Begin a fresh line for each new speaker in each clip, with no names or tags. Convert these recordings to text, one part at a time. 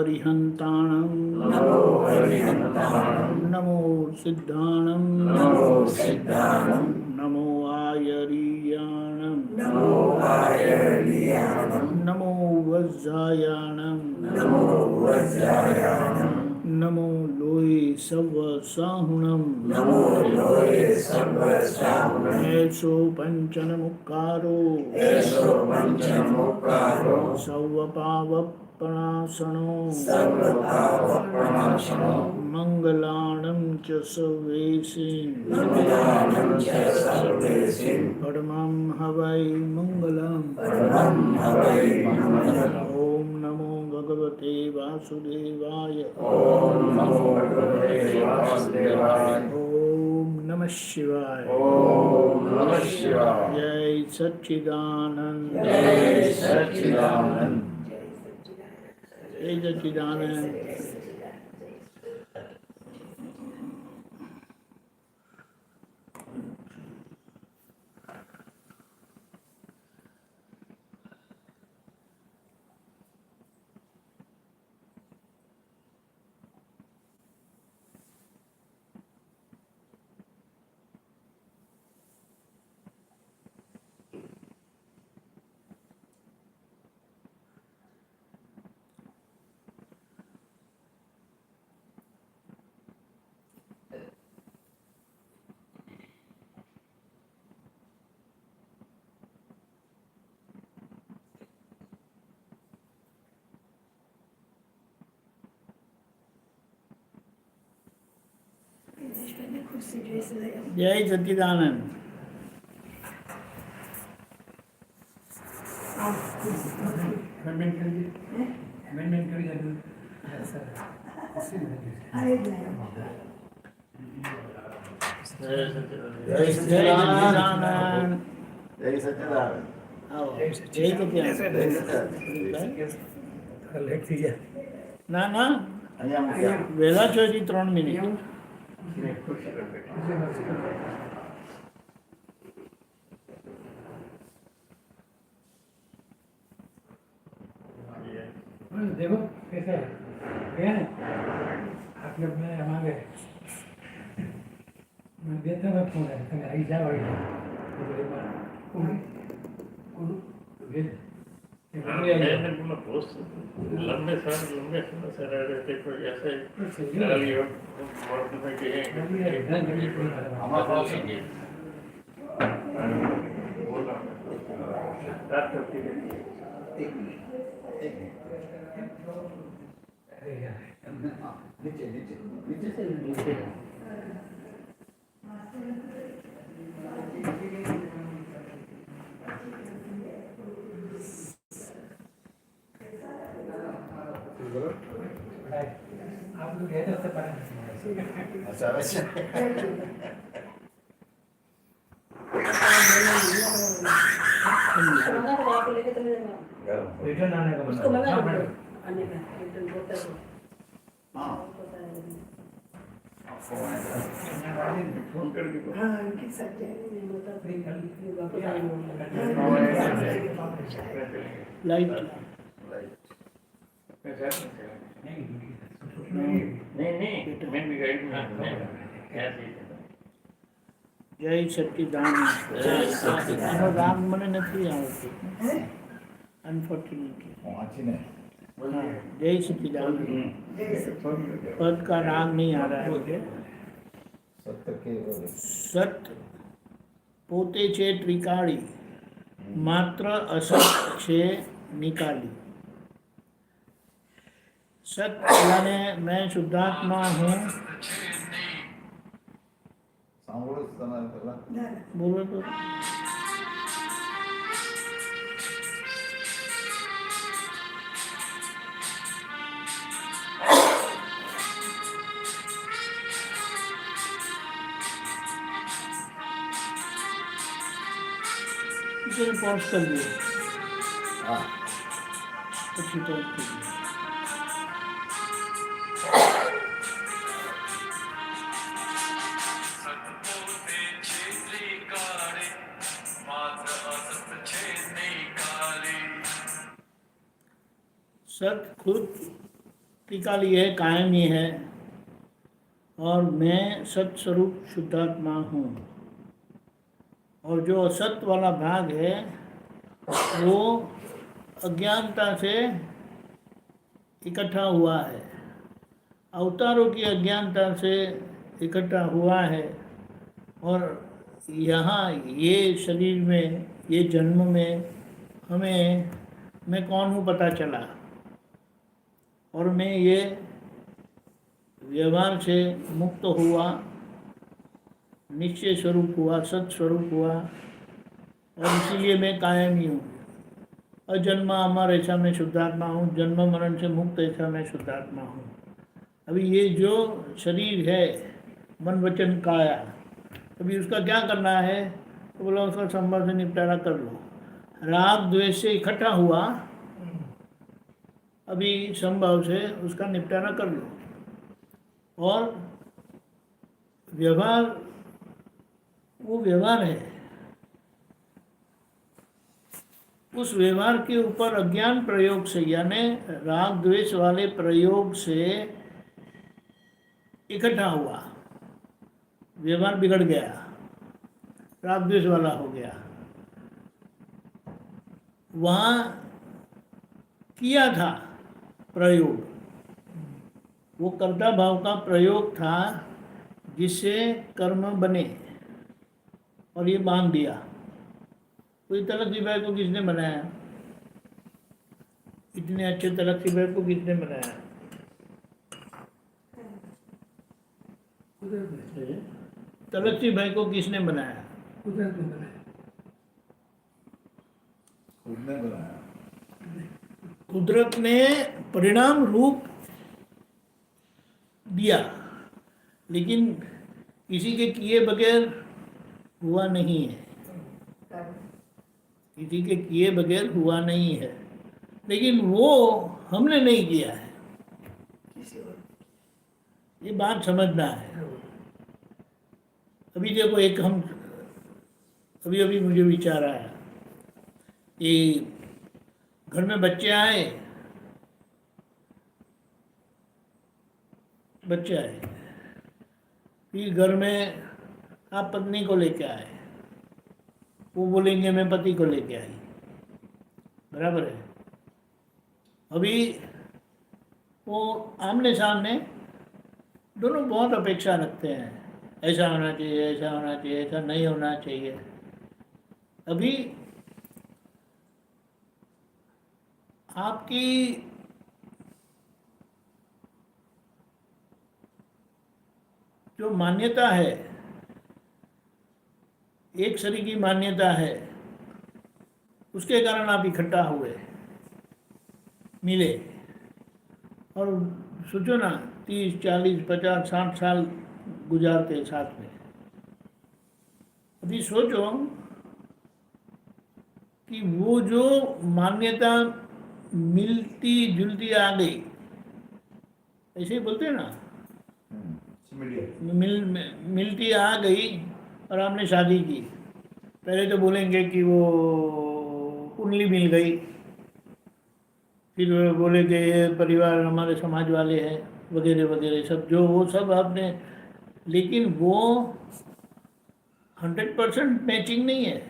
अरिहन्ताणं नमो सिद्धाणं नमो आयरीयाणं नमो वज्रायाणं नमो लोये सवसाहुणं ऐसो पंचनमुक्कारो सवपावपणासनो मंगलाणं च सर्वेषां परमं हवै मंगलम्। ओम नमो भगवते वासुदेवाय। ओम नमः शिवाय। जय सच्चिदानंद। जय सच्चिदानंद। जय सच्चिदानंद। जय सच्चिदानंद। जय सच्चिदानंद। ना ना वेला છો 3 મિનિટ।
देखो कैसा है गया ना आपने अपने हमारे मैं देता मैं फोन है तो आई जा वही कौन
मैंने बोला बहुत लंबे समय से रह रहे थे कोई ऐसे वर्ड में कहें हमारे पास बोला स्टार्ट करती है। नीचे नीचे नीचे से नीचे
आप लोग गए थे उससे पहले
अच्छा अच्छा
रिटर्न आने का मतलब
हाँ फोन करके
लाइट
नहीं मैं भी गाइड में
जय सच्चिदानंद। राम મને નથી આવતું अनफॉर्चुनेटली। जय सच्चिदानंद। पद का राग नहीं आ रहा है मुझे। सत પોતે છે ત્રિકાળી માત્ર અસત છે નિકાલી। सत यानी मैं शुद्धात्मा हूँ। बोलो तो इसे पॉज कर दिए। अच्छी पॉज कर दिए। सत खुद त्रिकाली है, कायमी है, और मैं सत स्वरूप शुद्धात्मा हूँ। और जो असत वाला भाग है वो अज्ञानता से इकट्ठा हुआ है, अवतारों की अज्ञानता से इकट्ठा हुआ है। और यहाँ ये शरीर में, ये जन्म में हमें मैं कौन हूँ पता चला, और मैं ये व्यवहार से मुक्त हुआ, निश्चय स्वरूप हुआ, सत स्वरूप हुआ, और इसीलिए मैं कायमी हूँ। अजन्मा अमर ऐसा मैं शुद्धात्मा हूँ, जन्म मरण से मुक्त ऐसा मैं शुद्धात्मा हूँ। अभी ये जो शरीर है, मन वचन काया, अभी उसका क्या करना है? तो बोला उसका संभव से निपटारा कर लो। राग द्वेष से इकट्ठा हुआ, अभी संभव से उसका निपटारा कर लो। और व्यवहार, वो व्यवहार है, उस व्यवहार के ऊपर अज्ञान प्रयोग से, यानी राग द्वेष वाले प्रयोग से इकट्ठा हुआ, व्यवहार बिगड़ गया, राग द्वेष वाला हो गया। वहाँ किया था प्रयोग, वो कर्ता भाव का प्रयोग था जिससे कर्म बने, और ये बांध दिया। कोई तलक सिपाही को किसने बनाया? इतने अच्छे तलक सिपाही को किसने बनाया? तलक सिपाही को किसने बनाया?
कुदरत ने बनाया।
उसने बनाया।
कुदरत ने परिणाम रूप दिया, लेकिन किसी के किए बगैर हुआ नहीं है, किसी के किए बगैर हुआ नहीं है, लेकिन वो हमने नहीं किया है। ये बात समझना है। अभी देखो, एक हम अभी अभी मुझे विचार आया कि घर में बच्चे आए, फिर घर में आप पत्नी को लेके आए, वो बोलेंगे मैं पति को लेके आई, बराबर है। अभी वो आमने सामने दोनों बहुत अपेक्षा रखते हैं, ऐसा होना चाहिए, ऐसा होना चाहिए, ऐसा नहीं होना चाहिए। अभी आपकी जो मान्यता है, एक शरीर की मान्यता है, उसके कारण आप इकट्ठा हुए, मिले, और सोचो ना 30, 40, 50, 60 साल गुजारते साथ में। अभी सोचो कि वो जो मान्यता मिलती जुलती आ गई, ऐसे ही बोलते हैं ना, मिलती आ गई, और आपने शादी की। पहले तो बोलेंगे कि वो कुंडली मिल गई, फिर बोलेंगे ये परिवार हमारे समाज वाले हैं, वगैरह वगैरह सब, जो वो सब आपने, लेकिन वो 100% मैचिंग नहीं है।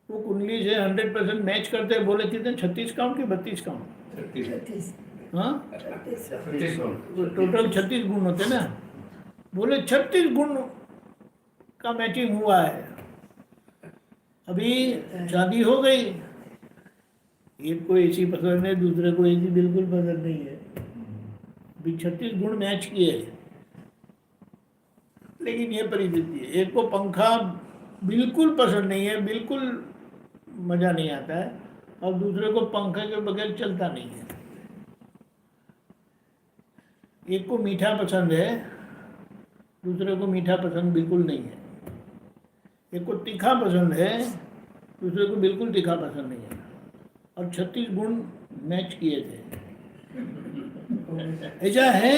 वो कुंडली से 100% मैच करते हैं, बोले कितने 36 काउंट कि 32 काउंट? हाँ, टोटल 36 गुण होते ना, बोले 36 गुण का मैचिंग हुआ है। अभी शादी हो गई, एक को ऐसी पसंद है, दूसरे को ऐसी बिल्कुल पसंद नहीं है, अभी 36 गुण मैच किए, लेकिन ये परिस्थिति है। एक को पंखा बिल्कुल पसंद नहीं है, बिल्कुल मज़ा नहीं आता है, और दूसरे को पंखे के बगैर चलता नहीं है। एक को मीठा पसंद है, दूसरे को मीठा पसंद बिल्कुल नहीं है। एक को तीखा पसंद है, दूसरे को बिल्कुल तीखा पसंद नहीं है, और 36 गुण मैच किए थे। ऐसा है,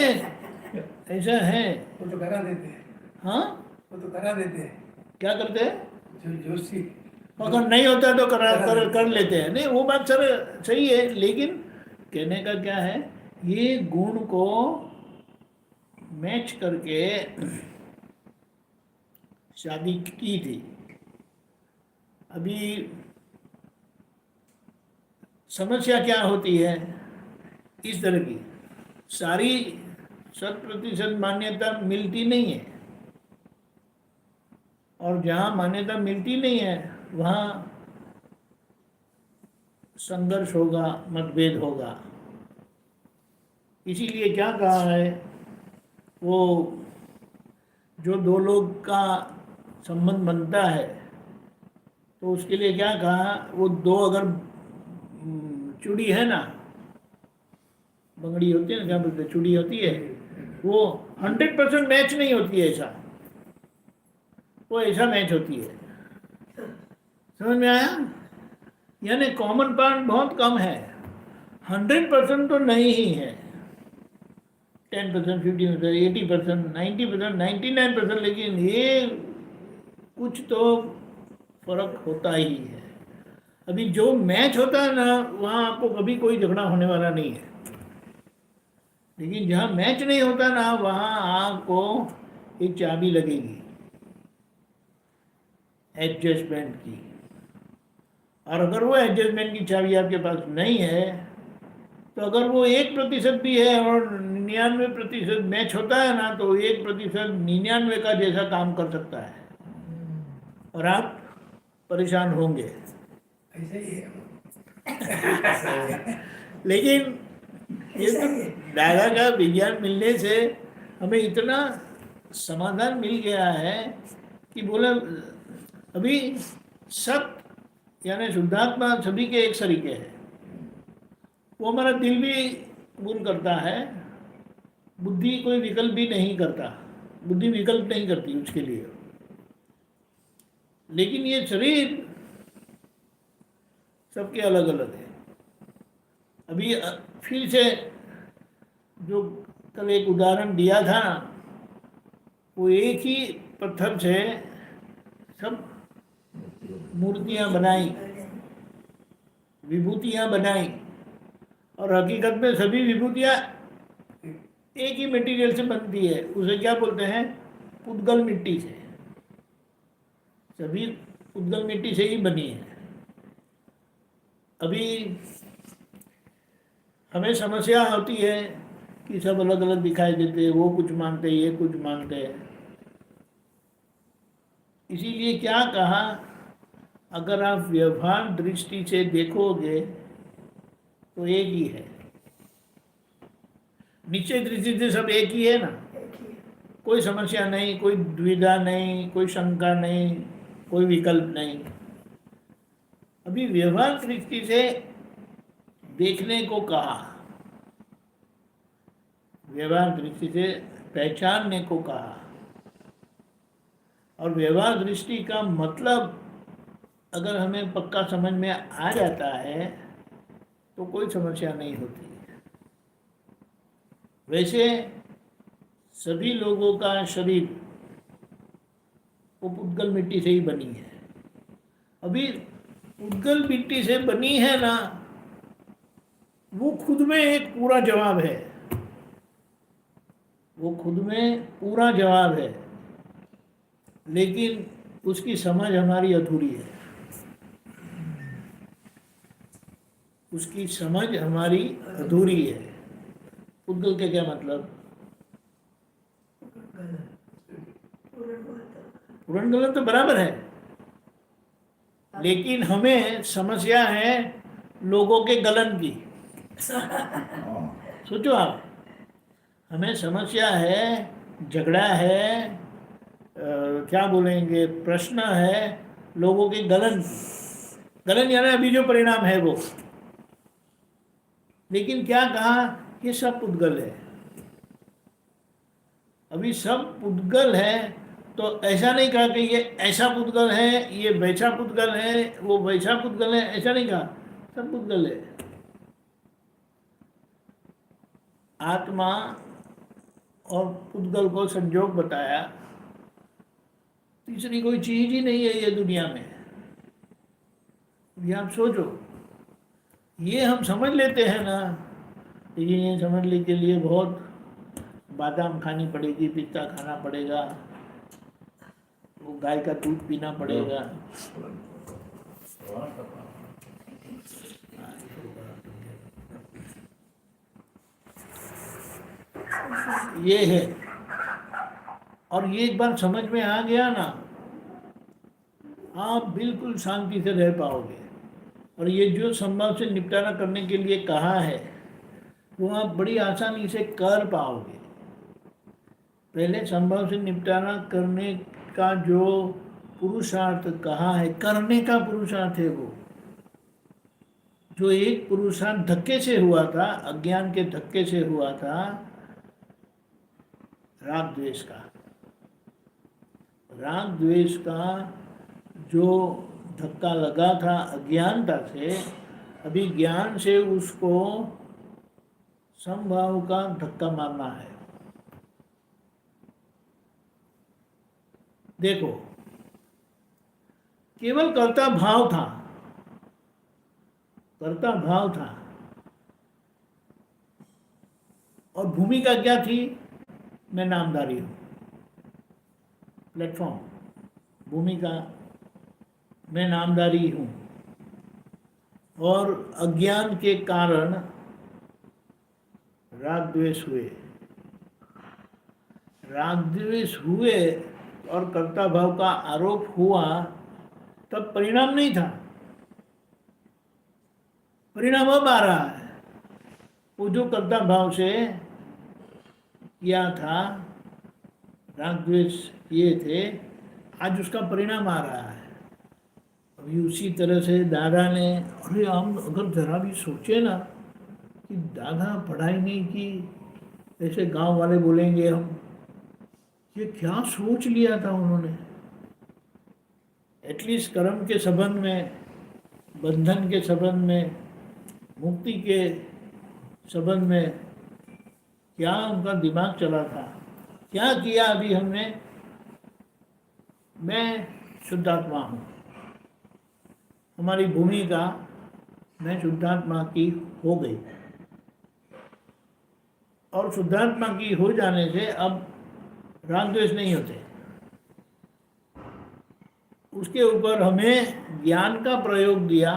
ऐसा है।
वो तो करा देते हैं।
हाँ,
वो तो करा देते हैं।
क्या करते हैं?
जो जोशी
अगर नहीं होता तो कर लेते हैं। नहीं, वो बात सर सही है, लेकिन कहने का क्या है, ये गुण को मैच करके शादी की थी। अभी समस्या क्या होती है इस तरह की, सारी 100% मान्यता मिलती नहीं है, और जहाँ मान्यता मिलती नहीं है वहाँ संघर्ष होगा, मतभेद होगा। इसीलिए क्या कहा है, वो जो दो लोग का संबंध बनता है तो उसके लिए क्या कहा, वो दो अगर चूड़ी है ना, बंगड़ी होती है ना, क्या बोलते हैं, चूड़ी होती है, वो 100% मैच नहीं होती है, ऐसा वो ऐसा मैच होती है। समझ में आया? यानी कॉमन पार्ट बहुत कम है, 100% तो नहीं ही है, 10%, 50%, 80%, 90%, 99%, लेकिन ये कुछ तो फर्क होता ही है। अभी जो मैच होता है ना, वहाँ आपको कभी कोई झगड़ा होने वाला नहीं है, लेकिन जहाँ मैच नहीं होता ना, वहाँ आपको एक चाबी लगेगी एडजस्टमेंट की। और अगर वो एडजस्टमेंट की चाबी आपके पास नहीं है, तो अगर वो 1% भी है और 99% मैच होता है ना, तो 1% 99 का जैसा काम कर सकता है और आप परेशान होंगे।
ऐसे ही है।
लेकिन ये तो दादा का विज्ञान मिलने से हमें इतना समाधान मिल गया है कि बोले अभी सब यानी शुद्धात्मा सभी के एक सरीके है। वो हमारा दिल भी कबूल करता है, बुद्धि कोई विकल्प भी नहीं करता, बुद्धि विकल्प नहीं करती उसके लिए। लेकिन ये शरीर सबके अलग अलग है। अभी फिर से जो कल एक उदाहरण दिया था, वो एक ही पत्थर से सब मूर्तियां बनाई, विभूतियां बनाई, और हकीकत में सभी विभूतियां एक ही मटेरियल से बनती है। उसे क्या बोलते हैं, पुद्गल मिट्टी से, सभी पुद्गल मिट्टी से ही बनी है। अभी हमें समस्या होती है कि सब अलग अलग दिखाई देते हैं, वो कुछ मानते हैं, ये कुछ मानते हैं। इसीलिए क्या कहा, अगर आप व्यवहार दृष्टि से देखोगे तो एक ही है, निश्चय दृष्टि से सब एक ही है ना, कोई समस्या नहीं, कोई दुविधा नहीं, कोई शंका नहीं, कोई विकल्प नहीं। अभी व्यवहार दृष्टि से देखने को कहा, व्यवहार दृष्टि से पहचानने को कहा, और व्यवहार दृष्टि का मतलब अगर हमें पक्का समझ में आ जाता है तो कोई समस्या नहीं होती। वैसे सभी लोगों का शरीर वो पुद्गल मिट्टी से ही बनी है। अभी पुद्गल मिट्टी से बनी है ना, वो खुद में एक पूरा जवाब है, वो खुद में पूरा जवाब है, लेकिन उसकी समझ हमारी अधूरी है, उसकी समझ हमारी अधूरी है। पुद्गल के क्या मतलब, पूर्ण गलत तो बराबर है, लेकिन हमें समस्या है लोगों के गलन की। सोचो आप, हमें समस्या है, झगड़ा है, क्या बोलेंगे, प्रश्न है लोगों के गलन की। गलन यानी अभी जो परिणाम है वो। लेकिन क्या कहा, ये सब पुद्गल है। अभी सब पुद्गल है तो ऐसा नहीं कहा कि ये ऐसा पुद्गल है, ये वैसा पुद्गल है, वो वैसा पुद्गल है, ऐसा नहीं कहा, सब पुद्गल है। आत्मा और पुद्गल को संयोग बताया, तीसरी कोई चीज ही नहीं है ये दुनिया में। ये आप सोचो, ये हम समझ लेते हैं ना लेकिन ये समझने के लिए बहुत बादाम खानी पड़ेगी, पिस्ता खाना पड़ेगा, वो गाय का दूध पीना पड़ेगा। ये है, और ये एक बार समझ में आ गया ना, आप बिल्कुल शांति से रह पाओगे। और ये जो संभव से निपटारा करने के लिए कहा है वो आप बड़ी आसानी से कर पाओगे। पहले संभव से निपटारा करने का जो पुरुषार्थ कहा है, करने का पुरुषार्थ है वो, जो एक पुरुषार्थ धक्के से हुआ था, अज्ञान के धक्के से हुआ था, राग द्वेष का। राग द्वेष का जो धक्का लगा था अज्ञानता से, अभी ज्ञान से उसको संभाव का धक्का मारना है। देखो, केवल कर्ता भाव था, कर्ता भाव था, और भूमिका क्या थी? मैं नामधारी हूं, प्लेटफॉर्म, भूमिका मैं नामधारी हूं। और अज्ञान के कारण राग द्वेष हुए, राग द्वेष हुए और कर्ता भाव का आरोप हुआ, तब परिणाम नहीं था, परिणाम अब आ रहा है। वो जो कर्ता भाव से किया था, राग द्वेष किए थे, आज उसका परिणाम आ रहा है। अभी उसी तरह से दादा ने, अरे हम अगर जरा भी सोचे ना कि दादा पढ़ाई नहीं की, ऐसे गांव वाले बोलेंगे हम, ये क्या सोच लिया था उन्होंने। एटलीस्ट कर्म के संबंध में, बंधन के संबंध में, मुक्ति के संबंध में क्या उनका दिमाग चला था, क्या किया अभी हमने। मैं शुद्धात्मा हूँ, हमारी भूमिका मैं शुद्धात्मा की हो गई, और शुद्धात्मा की हो जाने से अब राग द्वेष नहीं होते। उसके ऊपर हमें ज्ञान का प्रयोग दिया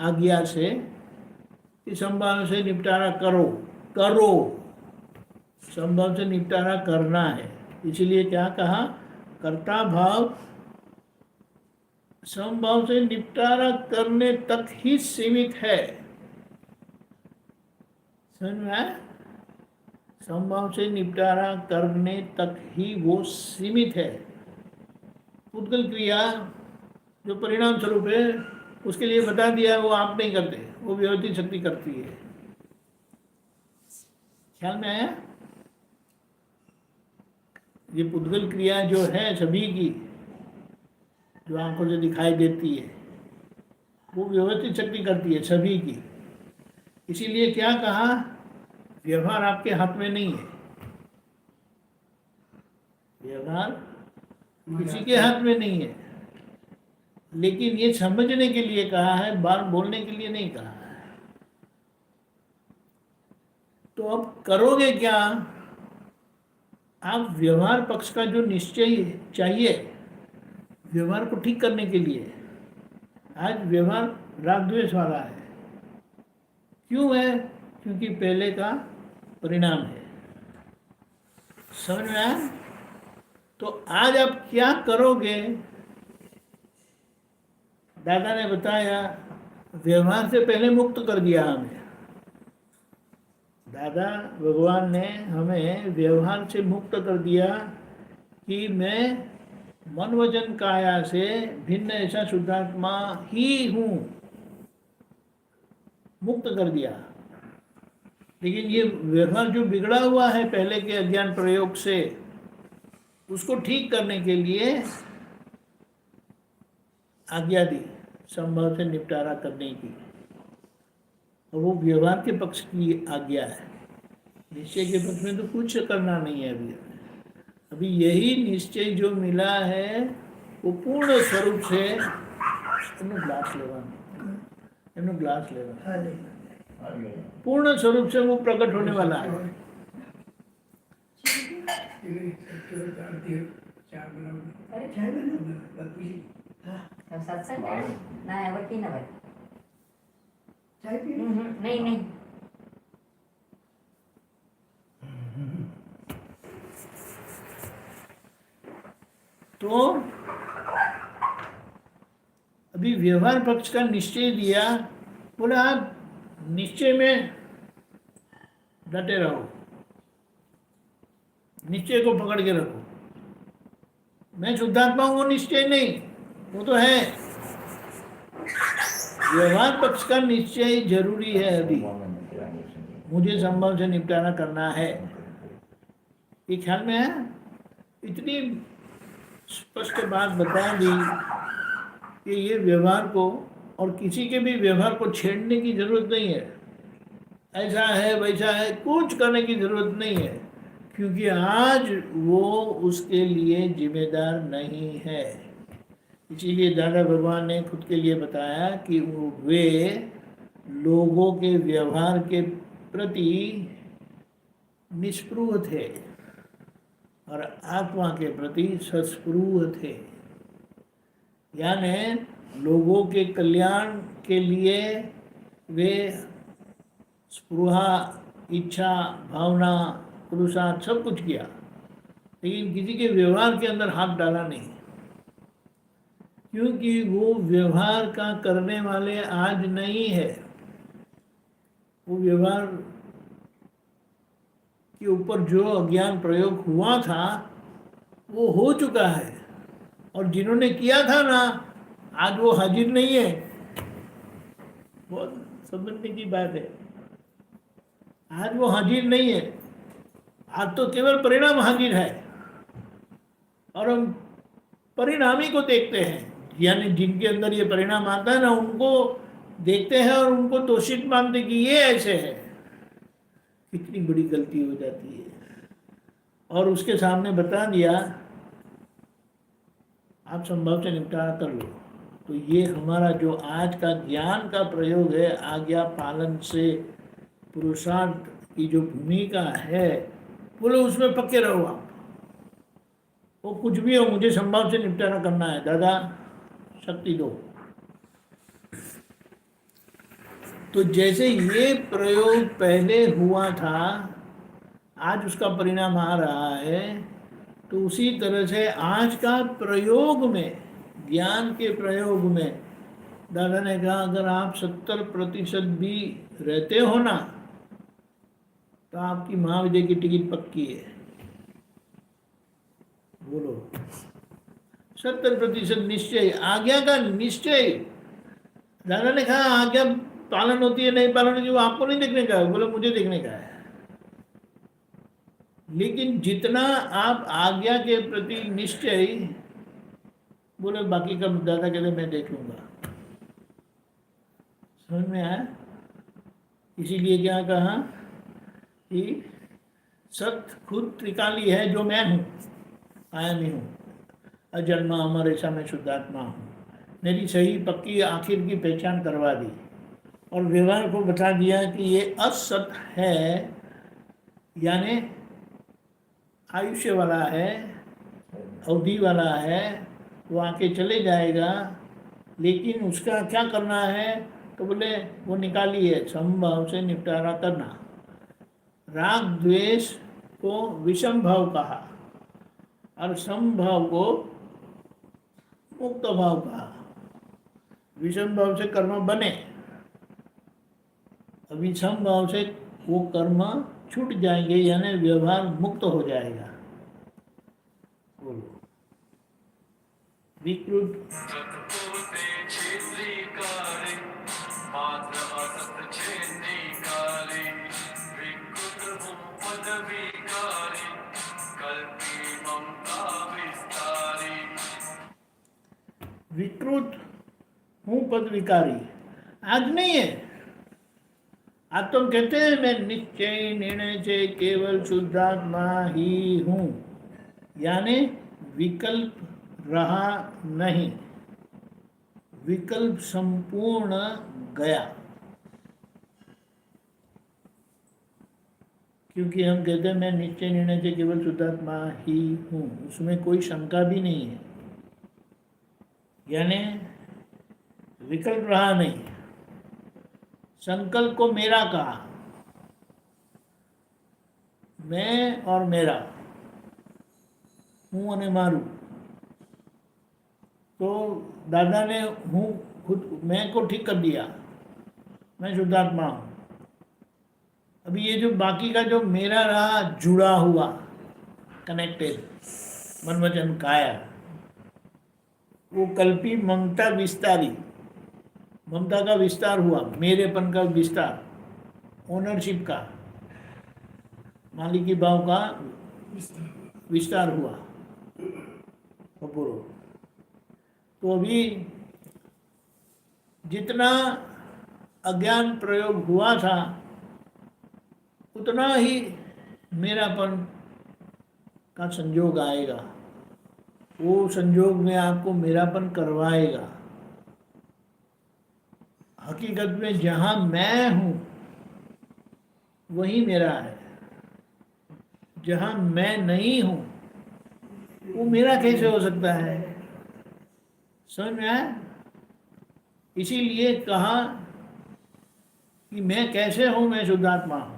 आज्ञा से कि संभव से निपटारा करो, करो, संभव से निपटारा करना है। इसीलिए क्या कहा? कर्ता भाव संभव से निपटारा करने तक ही सीमित है। समझ में आया? संभव से निपटारा करने तक ही वो सीमित है। पुद्गल क्रिया जो परिणाम स्वरूप है, उसके लिए बता दिया, वो आप नहीं करते, वो व्यवस्थित शक्ति करती है। ख्याल में आया? ये पुद्गल क्रिया जो है सभी की, जो आंखों से दिखाई देती है, वो व्यवस्थित शक्ति करती है सभी की। इसीलिए क्या कहा? व्यवहार आपके हाथ में नहीं है, व्यवहार किसी के हाथ में नहीं है, लेकिन ये समझने के लिए कहा है, बात बोलने के लिए नहीं कहा है। तो अब करोगे क्या? आप व्यवहार पक्ष का जो निश्चय चाहिए व्यवहार को ठीक करने के लिए, आज व्यवहार राग द्वेष वाला है। क्यों है? क्योंकि पहले का परिणाम है। समझ में आया? तो आज आप क्या करोगे? दादा ने बताया, व्यवहार से पहले मुक्त कर दिया हमें। दादा भगवान ने हमें व्यवहार से मुक्त कर दिया कि मैं मन वचन काया से भिन्न ऐसा शुद्धात्मा ही हूँ, मुक्त कर दिया। लेकिन ये व्यवहार जो बिगड़ा हुआ है पहले के अज्ञान प्रयोग से, उसको ठीक करने के लिए आज्ञा दी संभव से निपटारा करने की, और वो व्यवहार के पक्ष की आज्ञा है। निश्चय के पक्ष में तो कुछ करना नहीं है। अभी यही निश्चय जो मिला है वो पूर्ण स्वरूप से ग्लास लेवा पूर्ण स्वरूप से वो प्रकट होने वाला है।
सत्संग ના વટી ન ભાઈ નહીં નહીં
तो अभी व्यवहार पक्ष का निश्चय दिया, बोला आप निश्चय में डटे रहो, निश्चय को पकड़ के रखो। मैं शुद्धात्मा हूं वो निश्चय नहीं, वो तो है। व्यवहार पक्ष का निश्चय जरूरी है। अभी मुझे संभव से निपटारा करना है, ये ख्याल में है। इतनी स्पष्ट बात बता दी कि ये व्यवहार को और किसी के भी व्यवहार को छेड़ने की जरूरत नहीं है। ऐसा है वैसा है कुछ करने की जरूरत नहीं है, क्योंकि आज वो उसके लिए जिम्मेदार नहीं है। इसीलिए दादा भगवान ने खुद के लिए बताया कि वे लोगों के व्यवहार के प्रति निष्पृह थे और आत्मा के प्रति सस्पृह थे। यानी लोगों के कल्याण के लिए वे स्पृहा, इच्छा, भावना, पुरुषार्थ सब कुछ किया, लेकिन किसी के व्यवहार के अंदर हाथ डाला नहीं, क्योंकि वो व्यवहार का करने वाले आज नहीं है। वो व्यवहार के ऊपर जो अज्ञान प्रयोग हुआ था वो हो चुका है, और जिन्होंने किया था ना आज वो हाजिर नहीं है। बहुत समझने की बात है, आज वो हाजिर नहीं है। आज तो केवल परिणाम हाजिर है, और हम परिणामी को देखते हैं, यानी जिनके अंदर ये परिणाम आता है ना उनको देखते हैं और उनको दोषित मानते कि ये ऐसे है। कितनी बड़ी गलती हो जाती है। और उसके सामने बता दिया आप संभव से निपटारा कर लो। तो ये हमारा जो आज का ज्ञान का प्रयोग है, आज्ञा पालन से पुरुषार्थ की जो भूमिका है, बोलो उसमें पक्के रहो आप। वो कुछ भी हो, मुझे संभव से निपटारा करना है, दादा शक्ति दो। तो जैसे ये प्रयोग पहले हुआ था, आज उसका परिणाम आ रहा है, तो उसी तरह से आज का प्रयोग में, ज्ञान के प्रयोग में, दादा ने कहा अगर आप 70% भी रहते हो ना, तो आपकी महाविद्या की टिकट पक्की है। बोलो 70% निश्चय, आज्ञा का निश्चय। दादा ने कहा आज्ञा पालन होती है नहीं पालन होती है वो आपको नहीं देखने का है, बोले मुझे देखने का है। लेकिन जितना आप आज्ञा के प्रति निश्चय, बोले बाकी का दादा कहते मैं देख लूंगा। समझ में आया? इसीलिए क्या कहा कि सत खुद त्रिकाली है, जो मैं हूँ, कायमी हूँ, अजन्मा अमर ऐसा मैं शुद्धात्मा हूँ। मेरी सही पक्की आखिर की पहचान करवा दी और व्यवहार को बता दिया कि ये असत है, यानी आयुष्य वाला है, अवधि वाला है, वो आके चले जाएगा। लेकिन उसका क्या करना है, तो बोले वो निकालिए, समभाव से निपटारा करना। राग द्वेष को विषम भाव कहा और समभाव को मुक्त भाव कहा। विषम भाव से कर्म बने, विषम भाव से वो कर्म छूट जाएंगे, यानी व्यवहार मुक्त हो जाएगा। बोलो विकृत विकृत हूँ पद विकारी। आज नहीं है, आज तो हम कहते हैं मैं निश्चय निर्णय से केवल शुद्धात्मा ही हूँ, यानी विकल्प रहा नहीं, विकल्प संपूर्ण गया। क्योंकि हम कहते हैं मैं निश्चय निर्णय से केवल शुद्धात्मा ही हूँ, उसमें कोई शंका भी नहीं है, यानी विकल्प रहा नहीं। संकल्प को मेरा कहा, मैं और मेरा, हूँ અને मारू। तो दादा ने हूँ खुद मैं को ठीक कर दिया, मैं शुद्धात्मा हूँ। अभी ये जो बाकी का जो मेरा रहा जुड़ा हुआ, कनेक्टेड, मन वचन काया, वो कल्पी ममता विस्तारी, ममता का विस्तार हुआ, मेरेपन का विस्तार, ओनरशिप का, मालिकी भाव का विस्तार हुआ अपूर्व। तो अभी जितना अज्ञान प्रयोग हुआ था उतना ही मेरापन का संयोग आएगा, वो संयोग में आपको मेरापन करवाएगा। हकीकत में जहाँ मैं हूँ वही मेरा है, जहाँ मैं नहीं हूँ वो मेरा कैसे हो सकता है? समझ में आया? इसीलिए कहा कि मैं कैसे हूँ, मैं शुद्धात्मा हूँ।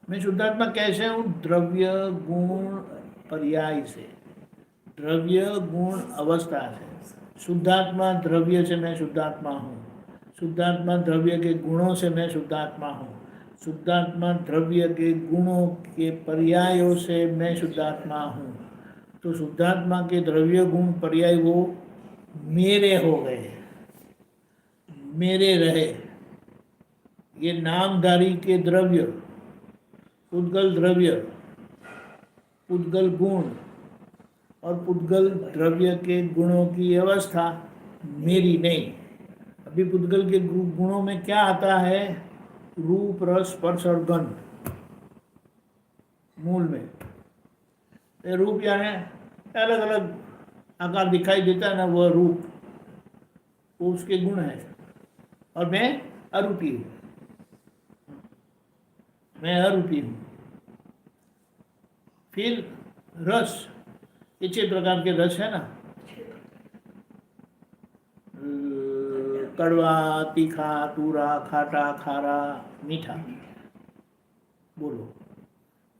मैं शुद्धात्मा कैसे हूँ? द्रव्य गुण पर्याय से, द्रव्य गुण अवस्था से। शुद्धात्मा द्रव्य से मैं शुद्धात्मा हूँ, शुद्धात्मा द्रव्य के गुणों से मैं शुद्धात्मा हूँ, शुद्धात्मा द्रव्य के गुणों के पर्यायों से मैं शुद्धात्मा हूँ। तो शुद्धात्मा के द्रव्य गुण पर्याय वो मेरे हो गए, मेरे रहे। ये नामधारी के द्रव्य, पुद्गल द्रव्य, पुद्गल गुण और पुद्गल द्रव्य के गुणों की अवस्था मेरी नहीं। अभी पुद्गल के गुणों में क्या आता है? रूप, रस, स्पर्श और गंध। मूल में रूप यानी अलग अलग आकार दिखाई देता है ना, वह रूप, वो उसके गुण है। और मैं अरूपी हूँ, मैं अरूपी हूँ। फिर रस, ये 6 प्रकार के रस है ना, कड़वा, तीखा, तूरा, खाटा, खारा, मीठा। बोलो,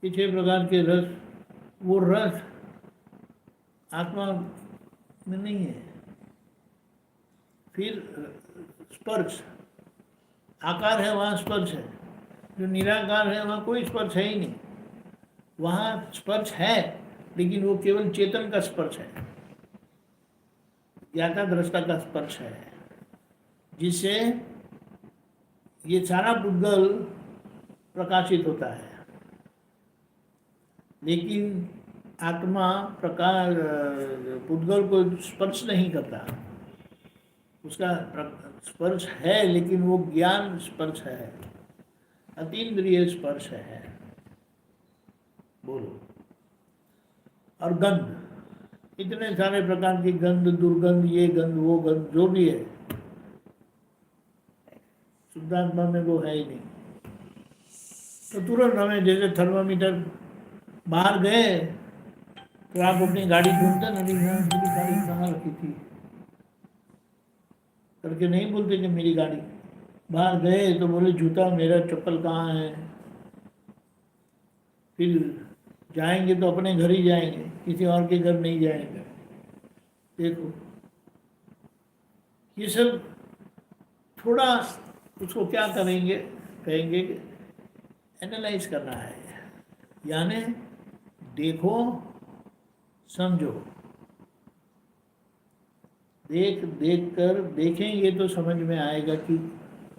ये 6 प्रकार के रस, वो रस आत्मा में नहीं है। फिर स्पर्श, आकार है वहाँ स्पर्श है, जो निराकार है वहाँ कोई स्पर्श है ही नहीं। वहाँ स्पर्श है लेकिन वो केवल चेतन का स्पर्श है, ज्ञाता दृष्टा का स्पर्श है, जिससे ये सारा पुद्गल प्रकाशित होता है। लेकिन आत्मा प्रकाश पुद्गल को स्पर्श नहीं करता, उसका स्पर्श है लेकिन वो ज्ञान स्पर्श है, अतीन्द्रिय स्पर्श है। बोलो। और गंध, इतने सारे प्रकार की गंध, दुर्गंध, ये गंध, वो गंध, जो भी है, शुद्धात्मा में वो है ही नहीं। तो तुरंत हमें जैसे थर्मामीटर बाहर गए तो आप अपनी गाड़ी ढूंढते ना, मेरी गाड़ी कहाँ रखी थी करके नहीं बोलते कि मेरी गाड़ी। बाहर गए तो बोले जूता मेरा, चप्पल कहाँ है। फिर जाएंगे तो अपने घर ही जाएंगे, किसी और के घर नहीं जाएंगे। देखो ये सब थोड़ा उसको क्या करेंगे, कहेंगे एनालाइज करना है, यानी देखो समझो। देख कर देखेंगे तो समझ में आएगा कि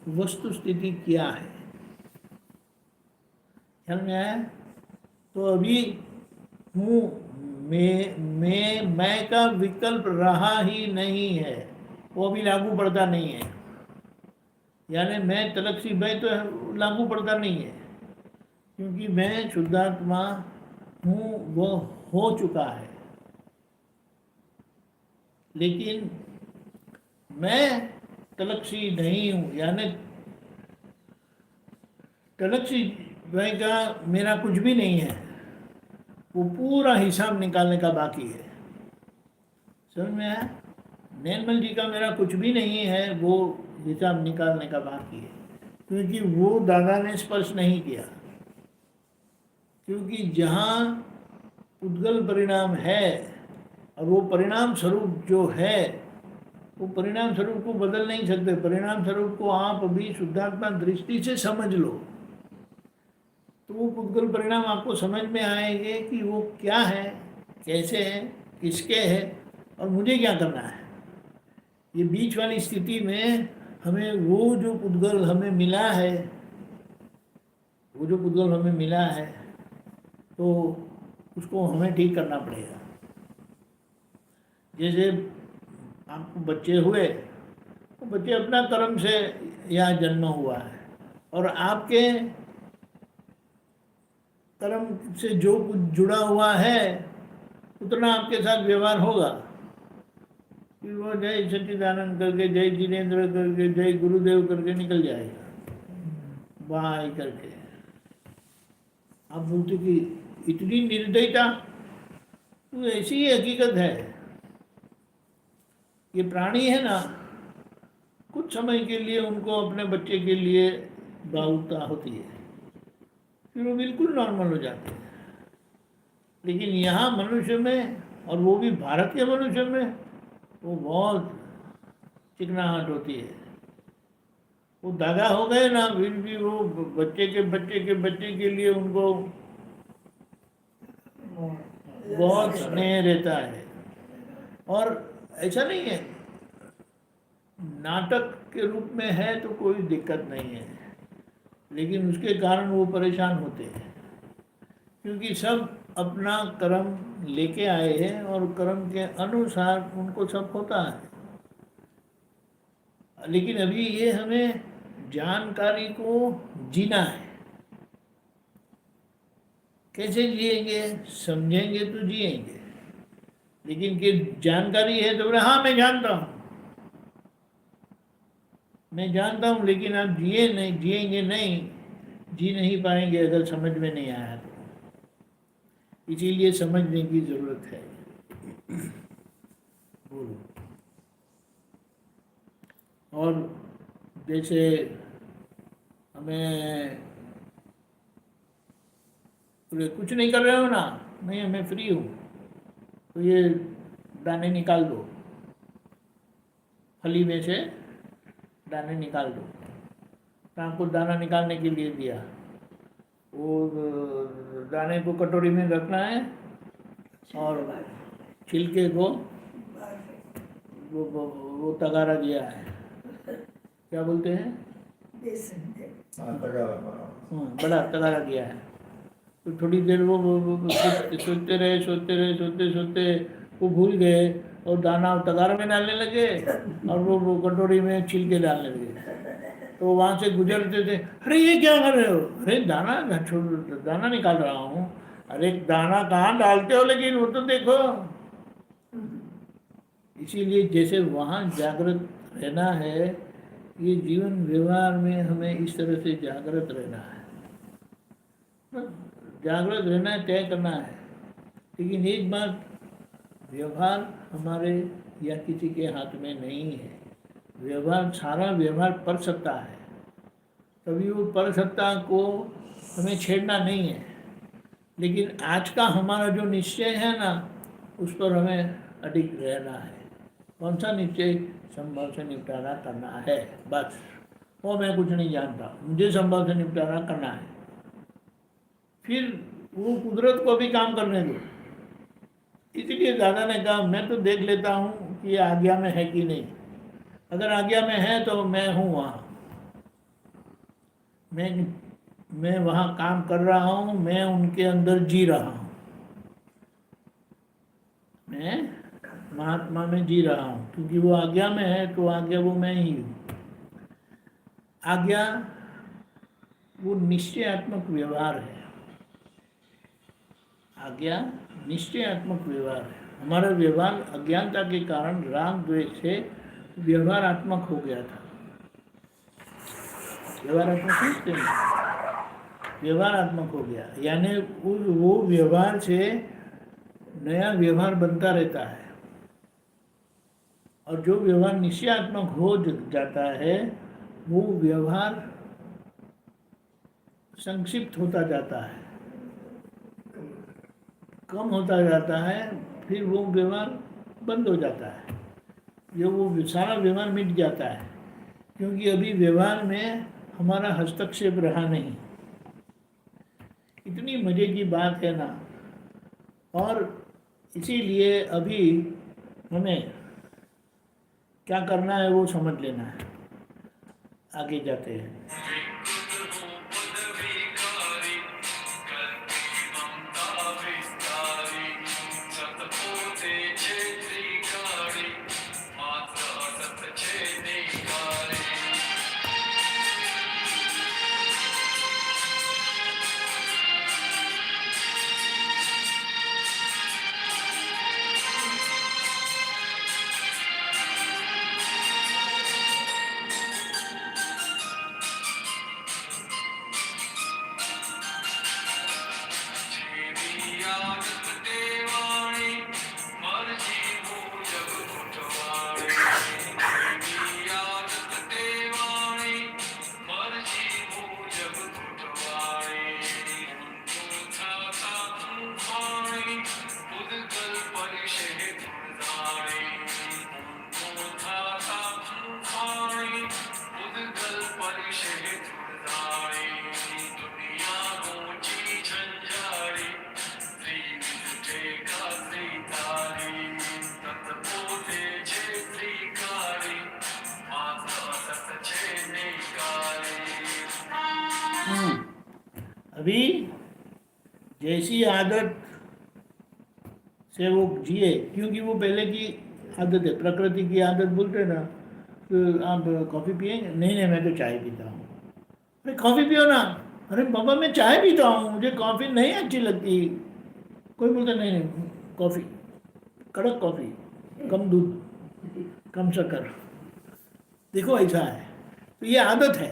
वस्तु स्थिति क्या है। समझ में आया? तो अभी हूँ, मैं का विकल्प रहा ही नहीं है, वो भी लागू पड़ता नहीं है। यानी मैं तलक्षी मैं तो लागू पड़ता नहीं है, क्योंकि मैं शुद्धात्मा हूँ, वो हो चुका है। लेकिन मैं तलक्षी नहीं हूँ, यानी तलक्षी वही कहा मेरा कुछ भी नहीं है, वो पूरा हिसाब निकालने का बाकी है। समझ में आया? निर्मल जी का मेरा कुछ भी नहीं है, वो हिसाब निकालने का बाकी है, क्योंकि वो दादा ने स्पर्श नहीं किया। क्योंकि जहाँ उद्गल परिणाम है और वो परिणाम स्वरूप जो है, वो परिणाम स्वरूप को बदल नहीं सकते। परिणाम स्वरूप को आप अभी शुद्धात्मा दृष्टि से समझ लो तो वो उद्गल परिणाम आपको समझ में आएंगे कि वो क्या है, कैसे है, किसके है और मुझे क्या करना है। ये बीच वाली स्थिति में हमें वो जो उद्गल हमें मिला है, वो जो उद्गल हमें मिला है तो उसको हमें ठीक करना पड़ेगा। जैसे आपको बच्चे हुए तो बच्चे अपना कर्म से यहाँ जन्म हुआ है और आपके कर्म से जो कुछ जुड़ा हुआ है उतना आपके साथ व्यवहार होगा। फिर वो जय सच्चिदानंद करके, जय जिनेन्द्र करके, जय गुरुदेव करके निकल जाएगा बाय करके। आप बोलते कि इतनी निर्दयता, तो ऐसी ही हकीकत है। ये प्राणी है ना, कुछ समय के लिए उनको अपने बच्चे के लिए भावुकता होती है, फिर वो बिल्कुल नॉर्मल हो जाते हैं। लेकिन यहाँ मनुष्य में, और वो भी भारत के मनुष्य में, वो बहुत चिकनाहट होती है। वो दादा हो गए ना, फिर भी वो बच्चे के बच्चे के बच्चे के लिए उनको बहुत स्नेह रहता है। और ऐसा नहीं है, नाटक के रूप में है तो कोई दिक्कत नहीं है, लेकिन उसके कारण वो परेशान होते हैं, क्योंकि सब अपना कर्म लेके आए हैं और कर्म के अनुसार उनको सब होता है। लेकिन अभी ये हमें जानकारी को जीना है। कैसे जिएंगे? समझेंगे तो जिएंगे। लेकिन कि जानकारी है तो बोले हाँ मैं जानता हूँ, मैं जानता हूँ, लेकिन आप जिएंगे नहीं, जी नहीं पाएंगे अगर समझ में नहीं आया तो। इसीलिए समझने की जरूरत है। बोलो। और जैसे हमें बोले कुछ नहीं कर रहे हो ना, नहीं मैं फ्री हूँ, तो ये दाने निकाल दो, फली में से दाने निकाल दो। तो आपको दाना निकालने के लिए दिया, वो दाने को कटोरी में रखना है और छिलके को वो तगारा दिया है, क्या बोलते हैं, बड़ा तगारा दिया है। तो थोड़ी देर वो सोचते रहे, वो भूल गए और दाना तगार में डालने लगे और वो कटोरी में छिलके डालने लगे। तो वहाँ से गुजरते थे, अरे ये क्या कर रहे हो? अरे दाना निकाल रहा हूँ। अरे दाना कहाँ डालते हो, लेकिन वो तो देखो। इसीलिए जैसे वहाँ जागृत रहना है, ये जीवन व्यवहार में हमें इस तरह से जागृत रहना है। जागृत रहना है, तय करना है। लेकिन एक बात, व्यवहार हमारे या किसी के हाथ में नहीं है। व्यवहार, सारा व्यवहार पर सत्ता है, तभी वो पर सत्ता को हमें छेड़ना नहीं है। लेकिन आज का हमारा जो निश्चय है ना, उस पर हमें अडिग रहना है। कौन सा निश्चय? संभव से निपटारा करना है, बस। वो मैं कुछ नहीं जानता, मुझे संभव से निपटारा करना है। फिर वो कुदरत को भी काम करने दो। इसलिए दादा ने कहा मैं तो देख लेता हूँ कि ये आज्ञा में है कि नहीं। अगर आज्ञा में है तो मैं हूँ वहाँ, मैं वहाँ काम कर रहा हूँ, मैं उनके अंदर जी रहा हूँ, मैं महात्मा में जी रहा हूँ, क्योंकि वो आज्ञा में है तो आज्ञा वो मैं ही हूँ। आज्ञा वो निश्चयात्मक व्यवहार है। आज्ञा निश्चयात्मक व्यवहार है। हमारा व्यवहार अज्ञानता के कारण राग द्वेष से व्यवहारात्मक हो गया था। व्यवहारात्मक समझते हैं? व्यवहारात्मक हो गया, यानी वो व्यवहार से नया व्यवहार बनता रहता है। और जो व्यवहार निश्चयात्मक हो जाता है वो व्यवहार संक्षिप्त होता जाता है, कम होता जाता है, फिर वो व्यवहार बंद हो जाता है, ये वो सारा व्यवहार मिट जाता है, क्योंकि अभी व्यवहार में हमारा हस्तक्षेप रहा नहीं। इतनी मज़े की बात है ना। और इसीलिए अभी हमें क्या करना है वो समझ लेना है। आगे जाते हैं। अभी जैसी आदत से वो जिए, क्योंकि वो पहले की आदत है, प्रकृति की आदत बोलते हैं ना। तो आप कॉफ़ी पिएंगे? नहीं नहीं, मैं तो चाय पीता हूँ। अरे कॉफ़ी पियो ना। अरे बाबा मैं चाय पीता हूँ, मुझे कॉफ़ी नहीं अच्छी लगती। कोई बोलता नहीं नहीं, कॉफ़ी, कड़क कॉफ़ी, कम दूध, कम शक्कर। देखो ऐसा है, तो ये आदत है।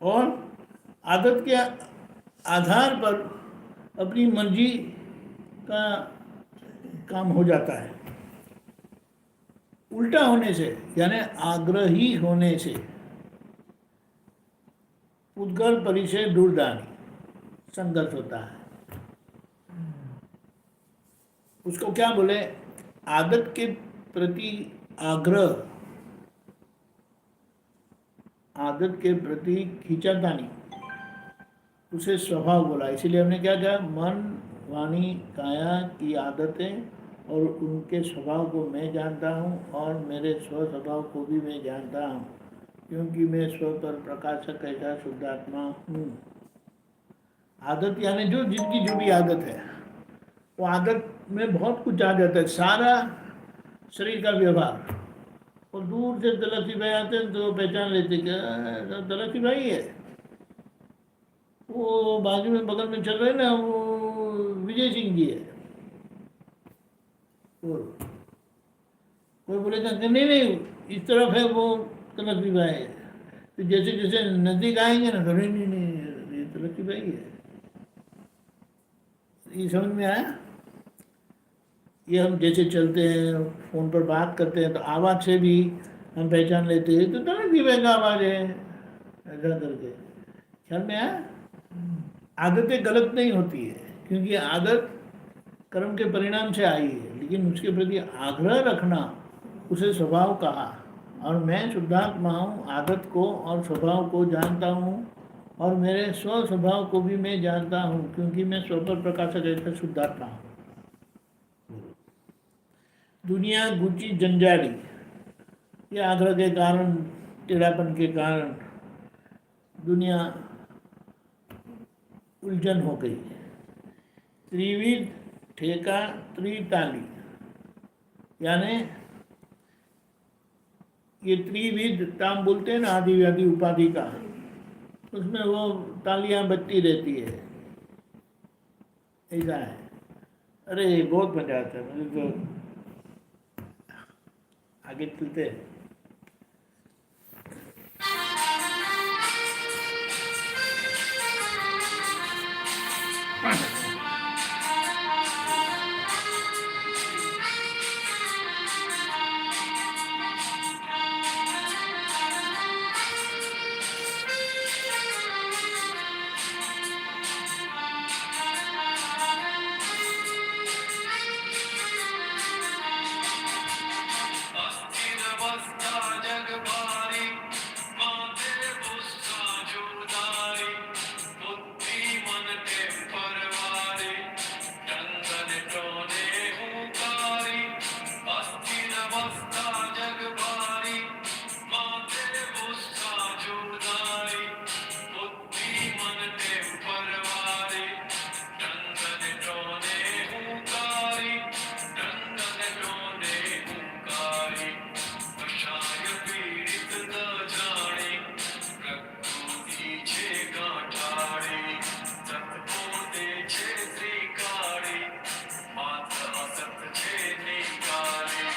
और आदत के आधार पर अपनी मर्जी का काम हो जाता है। उल्टा होने से, यानी आग्रही होने से, उद्गल परिचय दूरदानी संघर्ष होता है। उसको क्या बोले? आदत के प्रति आग्रह, आदत के प्रति खींचातानी, उसे स्वभाव बोला। इसीलिए हमने क्या कहा? मन, वाणी, काया की आदतें और उनके स्वभाव को मैं जानता हूँ, और मेरे स्व स्वभाव को भी मैं जानता हूँ, क्योंकि मैं स्व पर प्रकाशक ऐसा शुद्धात्मा हूँ। आदत यानी जो जिनकी जो भी आदत है, वो आदत में बहुत कुछ आ जाता है, सारा शरीर का व्यवहार। और दूर से दलसी भाई आते हैं तो पहचान लेते कि दलसी भाई है, वो बाजू में बगल में चल रहे ना, वो विजय सिंह जी है। कोई बोलेगा कि नहीं नहीं इस तरफ है वो दलसी भाई है। तो जैसे जैसे नजदीक आएंगे ना, तो नहीं नहीं नहीं ये दलसी भाई है। ये समझ में आया? ये हम जैसे चलते हैं, फ़ोन पर बात करते हैं, तो आवाज़ से भी हम पहचान लेते हैं, तो दलसी भाई का आवाज़ है, ऐसा करके। ख्याल में आया? आदतें गलत नहीं होती है, क्योंकि आदत कर्म के परिणाम से आई है, लेकिन उसके प्रति आग्रह रखना, उसे स्वभाव कहा। और मैं शुद्धात्मा हूँ, आदत को और स्वभाव को जानता हूँ, और मेरे स्व स्वभाव को भी मैं जानता हूँ, क्योंकि मैं स्व पर प्रकाशक ऐसा शुद्धात्मा हूँ। दुनिया गुची जंजाली, ये आग्रह के कारण, टेढ़ापन के कारण दुनिया उलझन हो गई। त्रिविध ठेका त्रिताली, यानी ये त्रिविध ताम बोलते हैं ना, आदि व्याधि उपाधि का, उसमें वो तालियां बजती रहती है, ऐसा है। अरे बहुत मजा आता है मुझे तो। आगे चलते हैं।
अस्थिरवस्था जग भारी, माथे गुस्सा जुदाई, बुद्धि मन के परवारी, टंगन टोने हुंकारी। अस्थिरवस्था जग भारी, माथे गुस्सा जुदाई, बुद्धि मन के परवारी, टंगन टोने हुंकारी, टंगन टोने हुंकारी। कषाय पीड़ित न जाने, प्रकृति छे गांठाड़ी, सतपोते छे त्रिकाड़ी, मात्र असत छे निकारी।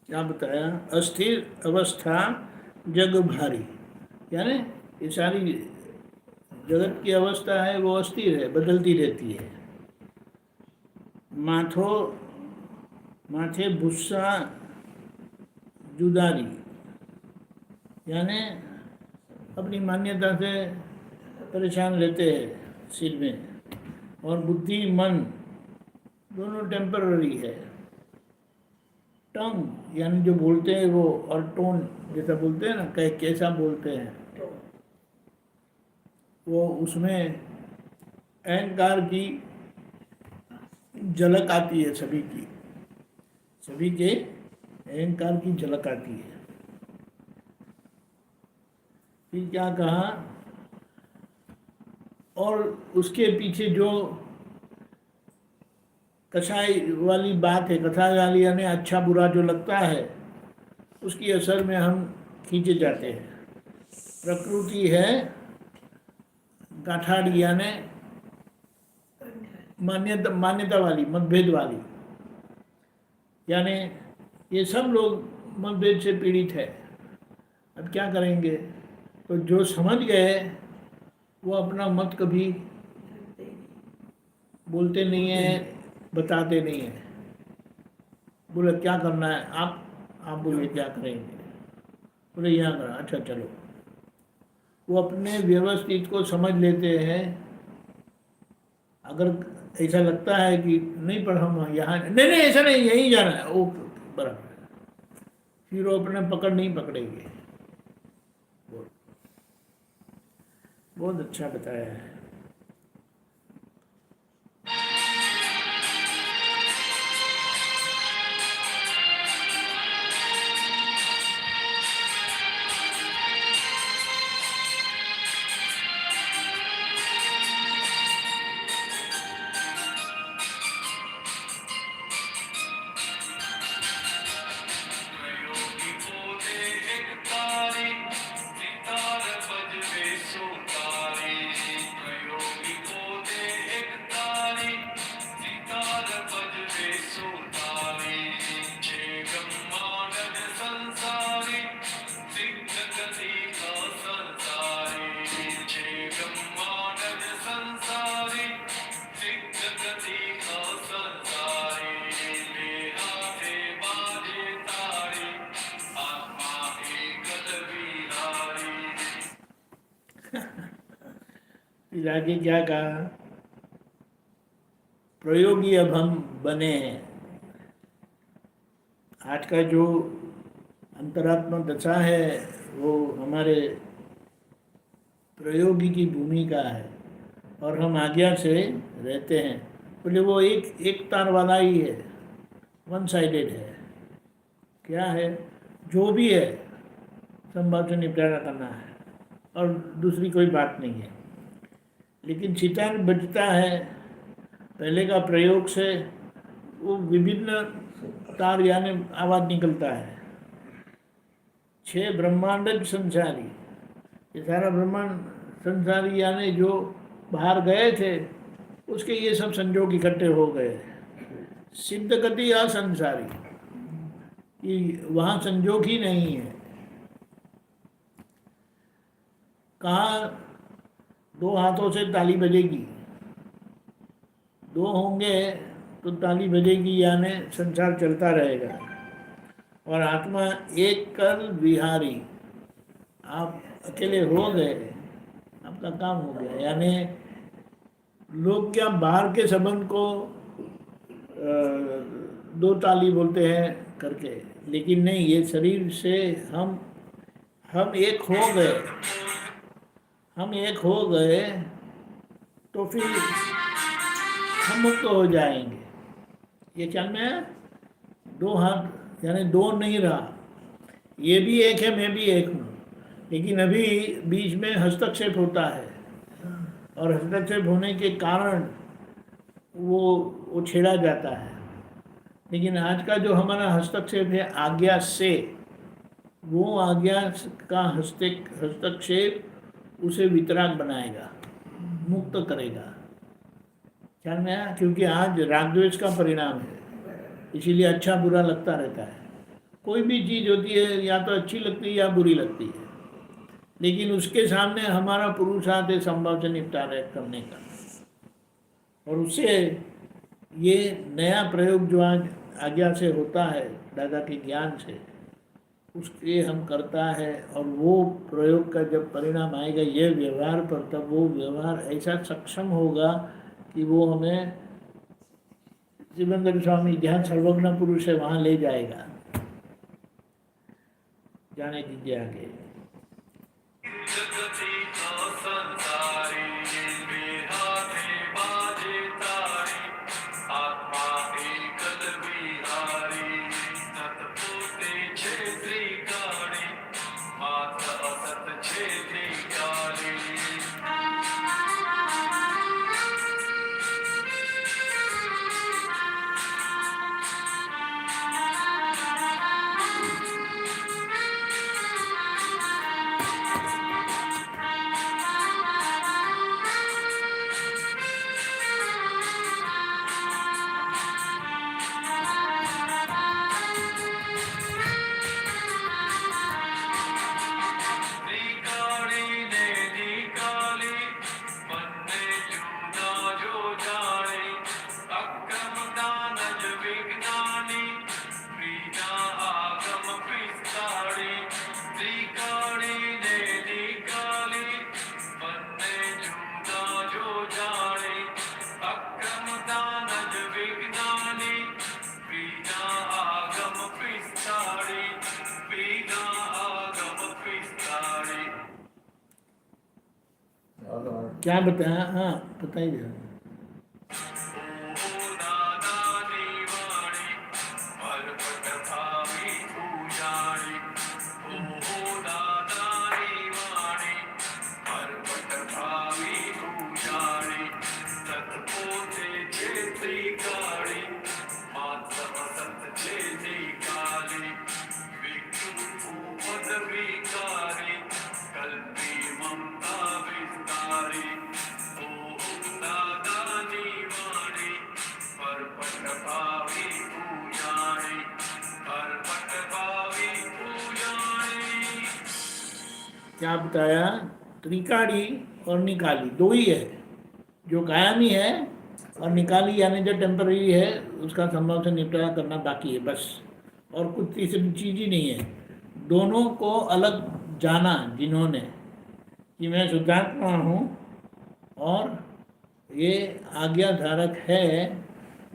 क्या बताया? अस्थिर अवस्था जग भारी, यानी ये सारी जगत की अवस्था है वो अस्थिर है, बदलती रहती है। माथे भूसा जुदारी, यानी अपनी मान्यता से परेशान रहते हैं सिर में, और बुद्धि मन दोनों टेम्पररी है। टंग यानी जो बोलते हैं वो, और टोन जैसा बोलते हैं ना, कैसा बोलते हैं वो, उसमें अहंकार की झलक आती है। सभी के अहंकार की झलक आती है। फिर क्या कहा? और उसके पीछे जो कषाय वाली बात है, कषाय वाली यानी अच्छा बुरा जो लगता है, उसकी असर में हम खींचे जाते हैं। प्रकृति है गांठाड़ी, यानी मान्यता वाली, मतभेद वाली, यानी ये सब लोग मतभेद से पीड़ित है। अब क्या करेंगे? तो जो समझ गए वो अपना मत कभी बोलते नहीं है, बताते नहीं है। बोले क्या करना है आप बोले क्या करेंगे? बोले यहाँ करना, अच्छा चलो। वो अपने व्यवस्थित को समझ लेते हैं। अगर ऐसा लगता है कि नहीं पर हम यहाँ नहीं ऐसा नहीं, यहीं जाना है, वो बराबर है, फिर वो अपने पकड़ नहीं पकड़ेंगे। बहुत अच्छा बताया है।
प्रयोगी पोते एक तारी, सितार बजवे सोतारी। प्रयोगी पोते एक तारी, सितार बजवे सोतारी। छे ब्रह्मांड संसारी, सिद्ध गति का संसारी। छे ब्रह्मांड संसारी, सिद्ध गति का संसारी। हाथे बाजे तारी, आत्मा एकल विहारी।
फिर आगे क्या कहा? प्रयोगी अब हम बने हैं। आज का जो अंतरात्मा दशा है वो हमारे प्रयोगी की भूमिका है, और हम आज्ञा से रहते हैं। बोले वो एक तार वाला ही है, वन साइडेड है। क्या है? जो भी है संभव से निपटारा करना है, और दूसरी कोई बात नहीं है। लेकिन सितार बजता है पहले का प्रयोग से, वो विभिन्न तार यानी आवाज़ निकलता है। 6 ब्रह्मांड संसारी, ये सारा ब्रह्मांड संसारी यानी जो बाहर गए थे उसके ये सब संजोग इकट्ठे हो गए। सिद्ध गति असंसारी, कि वहाँ संजोग ही नहीं है। कहाँ दो हाथों से ताली बजेगी, दो होंगे तो ताली बजेगी, यानी संसार चलता रहेगा। और आत्मा एक कर विहारी, आप अकेले हो गए, आपका काम हो गया। यानी लोग क्या बाहर के संबंध को दो ताली बोलते हैं करके, लेकिन नहीं, ये शरीर से हम एक हो गए, हम एक हो गए तो फिर हम मुक्त हो जाएंगे। ये ख्याल में है? दो हाथ यानी दो नहीं रहा, ये भी एक है, मैं भी एक हूँ, लेकिन अभी बीच में हस्तक्षेप होता है, और हस्तक्षेप होने के कारण वो छेड़ा जाता है। लेकिन आज का जो हमारा हस्तक्षेप है आज्ञा से, वो आज्ञा का हस्तक्षेप उसे वितराग बनाएगा, मुक्त करेगा। ख्याल में आया? क्योंकि आज राग द्वेष का परिणाम है, इसीलिए अच्छा बुरा लगता रहता है। कोई भी चीज़ होती है या तो अच्छी लगती है या बुरी लगती है, लेकिन उसके सामने हमारा पुरुषार्थ है संभव से निपटारा करने का। और उससे ये नया प्रयोग जो आज आज्ञा से होता है, दादा के ज्ञान से, उसके हम करता है, और वो प्रयोग का जब परिणाम आएगा ये व्यवहार पर, तब वो व्यवहार ऐसा सक्षम होगा कि वो हमें शिवेंद्र स्वामी जहाँ सर्वज्ञ पुरुष है वहाँ ले जाएगा। जाने दीजिए आगे।
जगती का संसारी बिहारी बाजे तारी, आत्मा एकल विहारी, सतपुते क्षेत्री गाड़ी, मात असत क्षेत्री गाली। निकाली ने निकाली, बनने जुदा जो जाने, अक्रम दानज विज्ञानी, प्रीता आगम पिस्ताड़ी। निकाली ने निकाली, बनने जुदा जो जाने, अक्रम दानज विज्ञानी, प्रीता आगम पिस्ताड़ी, प्रीता आगम पिस्ताड़ी।
क्या बताया? हाँ बताइए।
ओ दादा नीवाणी, मरपट भावी पूजाणी। ओ दादा नीवाणी, मरपट भावी पूजाणी। सतपोते क्षेत्री काळी, मात असत क्षेत्री काली। विष्णु पद विकारी, कल्पी ममता विस्तारी। ओम दादा नीवाणी, परपट भावी पूजाणी, परपट भावी पूजाणी।
क्या बताया? त्रिकाली और निकाली दो ही है, जो कायमी है, और निकाली यानी जो टेम्पररी है, उसका संभव से निपटारा करना बाकी है बस, और कुछ तीसरी चीज़ ही नहीं है। दोनों को अलग जाना जिन्होंने कि मैं शुद्धात्मा हूँ और ये आज्ञाधारक है,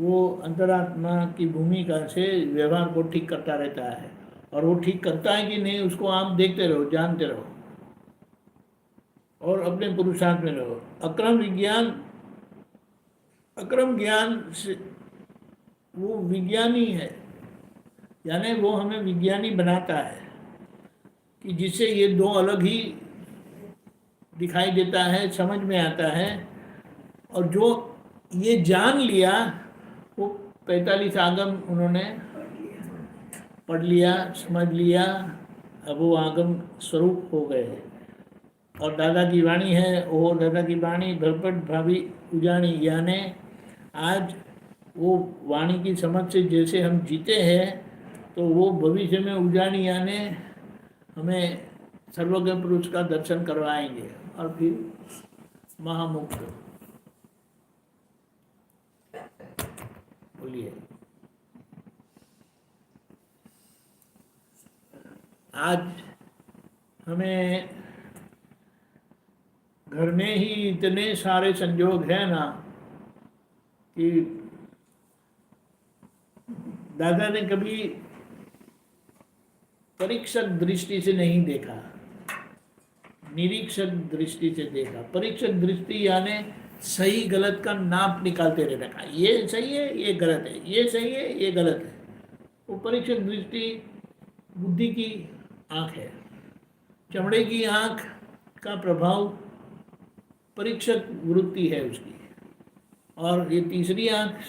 वो अंतरात्मा की भूमिका से व्यवहार को ठीक करता रहता है। और वो ठीक करता है कि नहीं, उसको आप देखते रहो, जानते रहो, और अपने पुरुषार्थ में रहो। अक्रम ज्ञान से वो विज्ञानी है, यानी वो हमें विज्ञानी बनाता है कि जिससे ये दो अलग ही दिखाई देता है, समझ में आता है। और जो ये जान लिया, वो 45 आगम उन्होंने पढ़ लिया, समझ लिया, अब वो आगम स्वरूप हो गए। और दादा की वाणी है, ओ दादा की वाणी भरपट भावी उजाणी, यानी आज वो वाणी की समझ से जैसे हम जीते हैं, तो वो भविष्य में उजाणी यानी हमें सर्वज्ञ पुरुष का दर्शन करवाएंगे और फिर महामुक्त। बोलिए। आज हमें घर में ही इतने सारे संयोग हैं ना कि दादा ने कभी परीक्षक दृष्टि से नहीं देखा, निरीक्षक दृष्टि से देखा। परीक्षक दृष्टि यानी सही गलत का नाप निकालते रहने का, ये सही है ये गलत है, ये सही है ये गलत है। वो परीक्षक दृष्टि बुद्धि की आँख है। चमड़े की आँख का प्रभाव परीक्षक वृत्ति है उसकी। और ये तीसरी आँख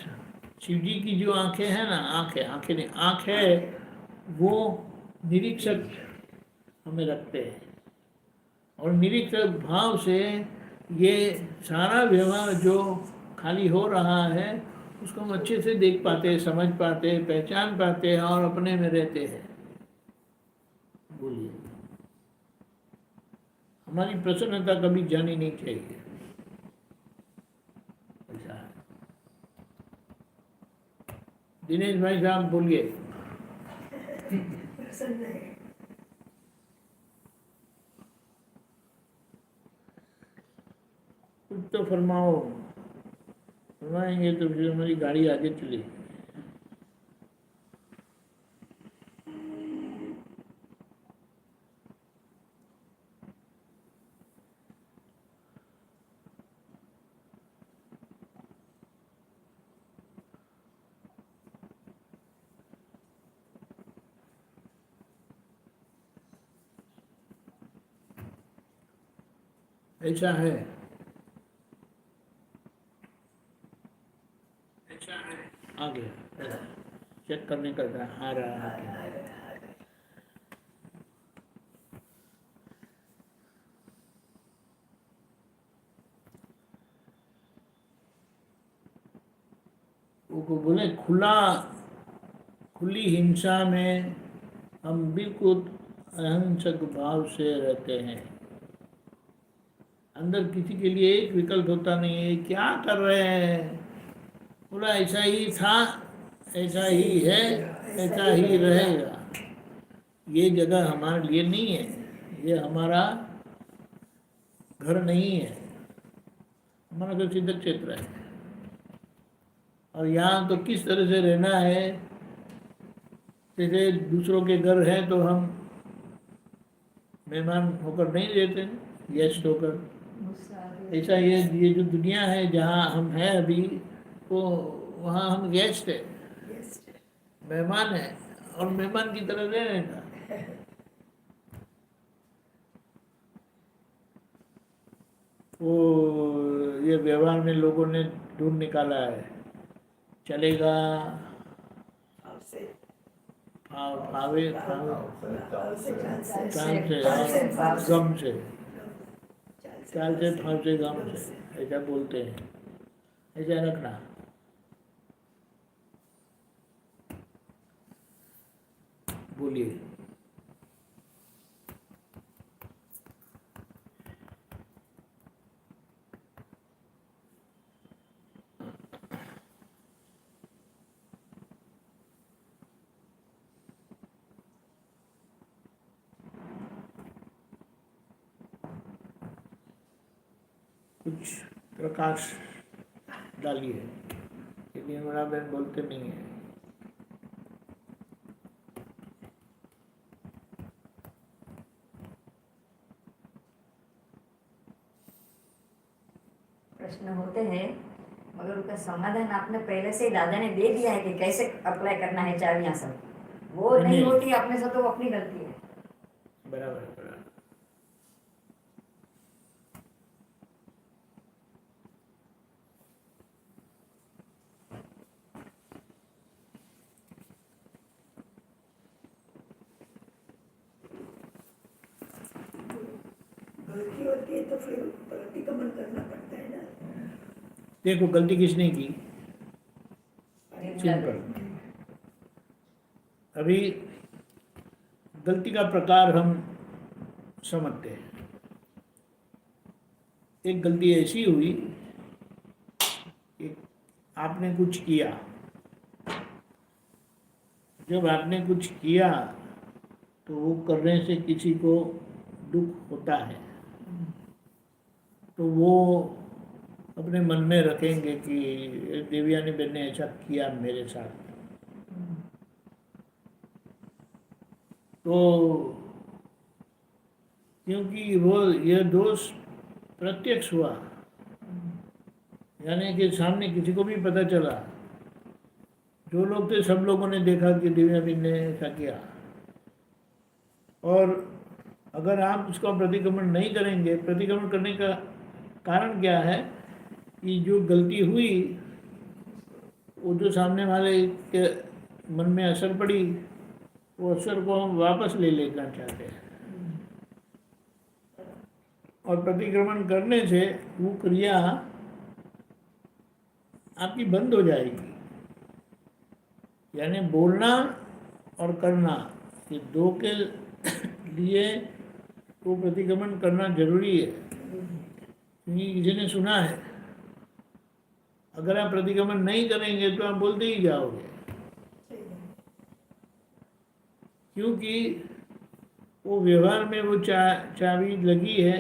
शिव जी की जो आँखें हैं ना, आँखें नहीं, आँख है वो निरीक्षक हमें रखते हैं। और निरीक्षक भाव से ये सारा व्यवहार जो खाली हो रहा है उसको हम अच्छे से देख पाते हैं, समझ पाते हैं, पहचान पाते हैं और अपने में रहते हैं। बोलिए। हमारी प्रसन्नता कभी जानी नहीं चाहिए। ऐसा है। दिनेश भाई साहब बोलिए। कुछ तो फरमाओ, फरमाएंगे तो फिर हमारी गाड़ी आगे चलेगी। ऐसा है, आ गया, चेक करने का आ रहा है। वो बोले खुली हिंसा में हम बिल्कुल अहिंसक भाव से रहते हैं। अंदर किसी के लिए एक विकल्प होता नहीं है, क्या कर रहे हैं, बोला ऐसा ही था, ऐसा ही है, ऐसा ही रहेगा। ये जगह हमारे लिए नहीं है, ये हमारा घर नहीं है, हमारा तो सिद्ध क्षेत्र है। और यहाँ तो किस तरह से रहना है, जैसे दूसरों के घर हैं तो हम मेहमान होकर नहीं रहते, गेस्ट होकर। ऐसा ये जो दुनिया है जहाँ हम हैं अभी, वो वहाँ हम गेस्ट है, मेहमान है, और मेहमान की तरह रहने का। वो ये व्यवहार में लोगों ने ढूंढ निकाला है, चलेगा फावे गम से, चाल से फाव से गम से, ऐसा बोलते हैं। ऐसा रखना। बोलिए। कुछ प्रकाश डालिए, क्योंकि हमारा बहन बोलते नहीं है।
प्रश्न होते हैं मगर उसका समाधान आपने पहले से ही दादा ने दे दिया है कि कैसे अप्लाई करना है चाबियां सब। वो नहीं होती अपने से तो वो अपनी गलती है।
बराबर बराबर।
गलती होती है तो फिर प्रतिगमन करना पड़ता है ना।
देखो गलती किसने की, सिंपल। अभी गलती का प्रकार हम समझते हैं। एक गलती ऐसी हुई कि आपने कुछ किया, जब आपने कुछ किया तो वो करने से किसी को दुख होता है, तो वो अपने मन में रखेंगे कि देवयानी बहन ने ऐसा किया मेरे साथ। तो क्योंकि वो यह दोष प्रत्यक्ष हुआ, यानी कि सामने किसी को भी पता चला, जो लोग थे सब लोगों ने देखा कि देवयानी ने ऐसा किया। और अगर आप उसका प्रतिक्रमण नहीं करेंगे, प्रतिक्रमण करने का कारण क्या है कि जो गलती हुई वो जो सामने वाले के मन में असर पड़ी, वो असर को हम वापस ले लेना चाहते हैं। और प्रतिक्रमण करने से वो क्रिया आपकी बंद हो जाएगी। यानी बोलना और करना, ये दो के लिए वो प्रतिक्रमण करना जरूरी है। क्योंकि किसी ने सुना है, अगर आप प्रतिक्रमण नहीं करेंगे तो आप बोलते ही जाओगे, क्योंकि वो व्यवहार में वो चाबी लगी है,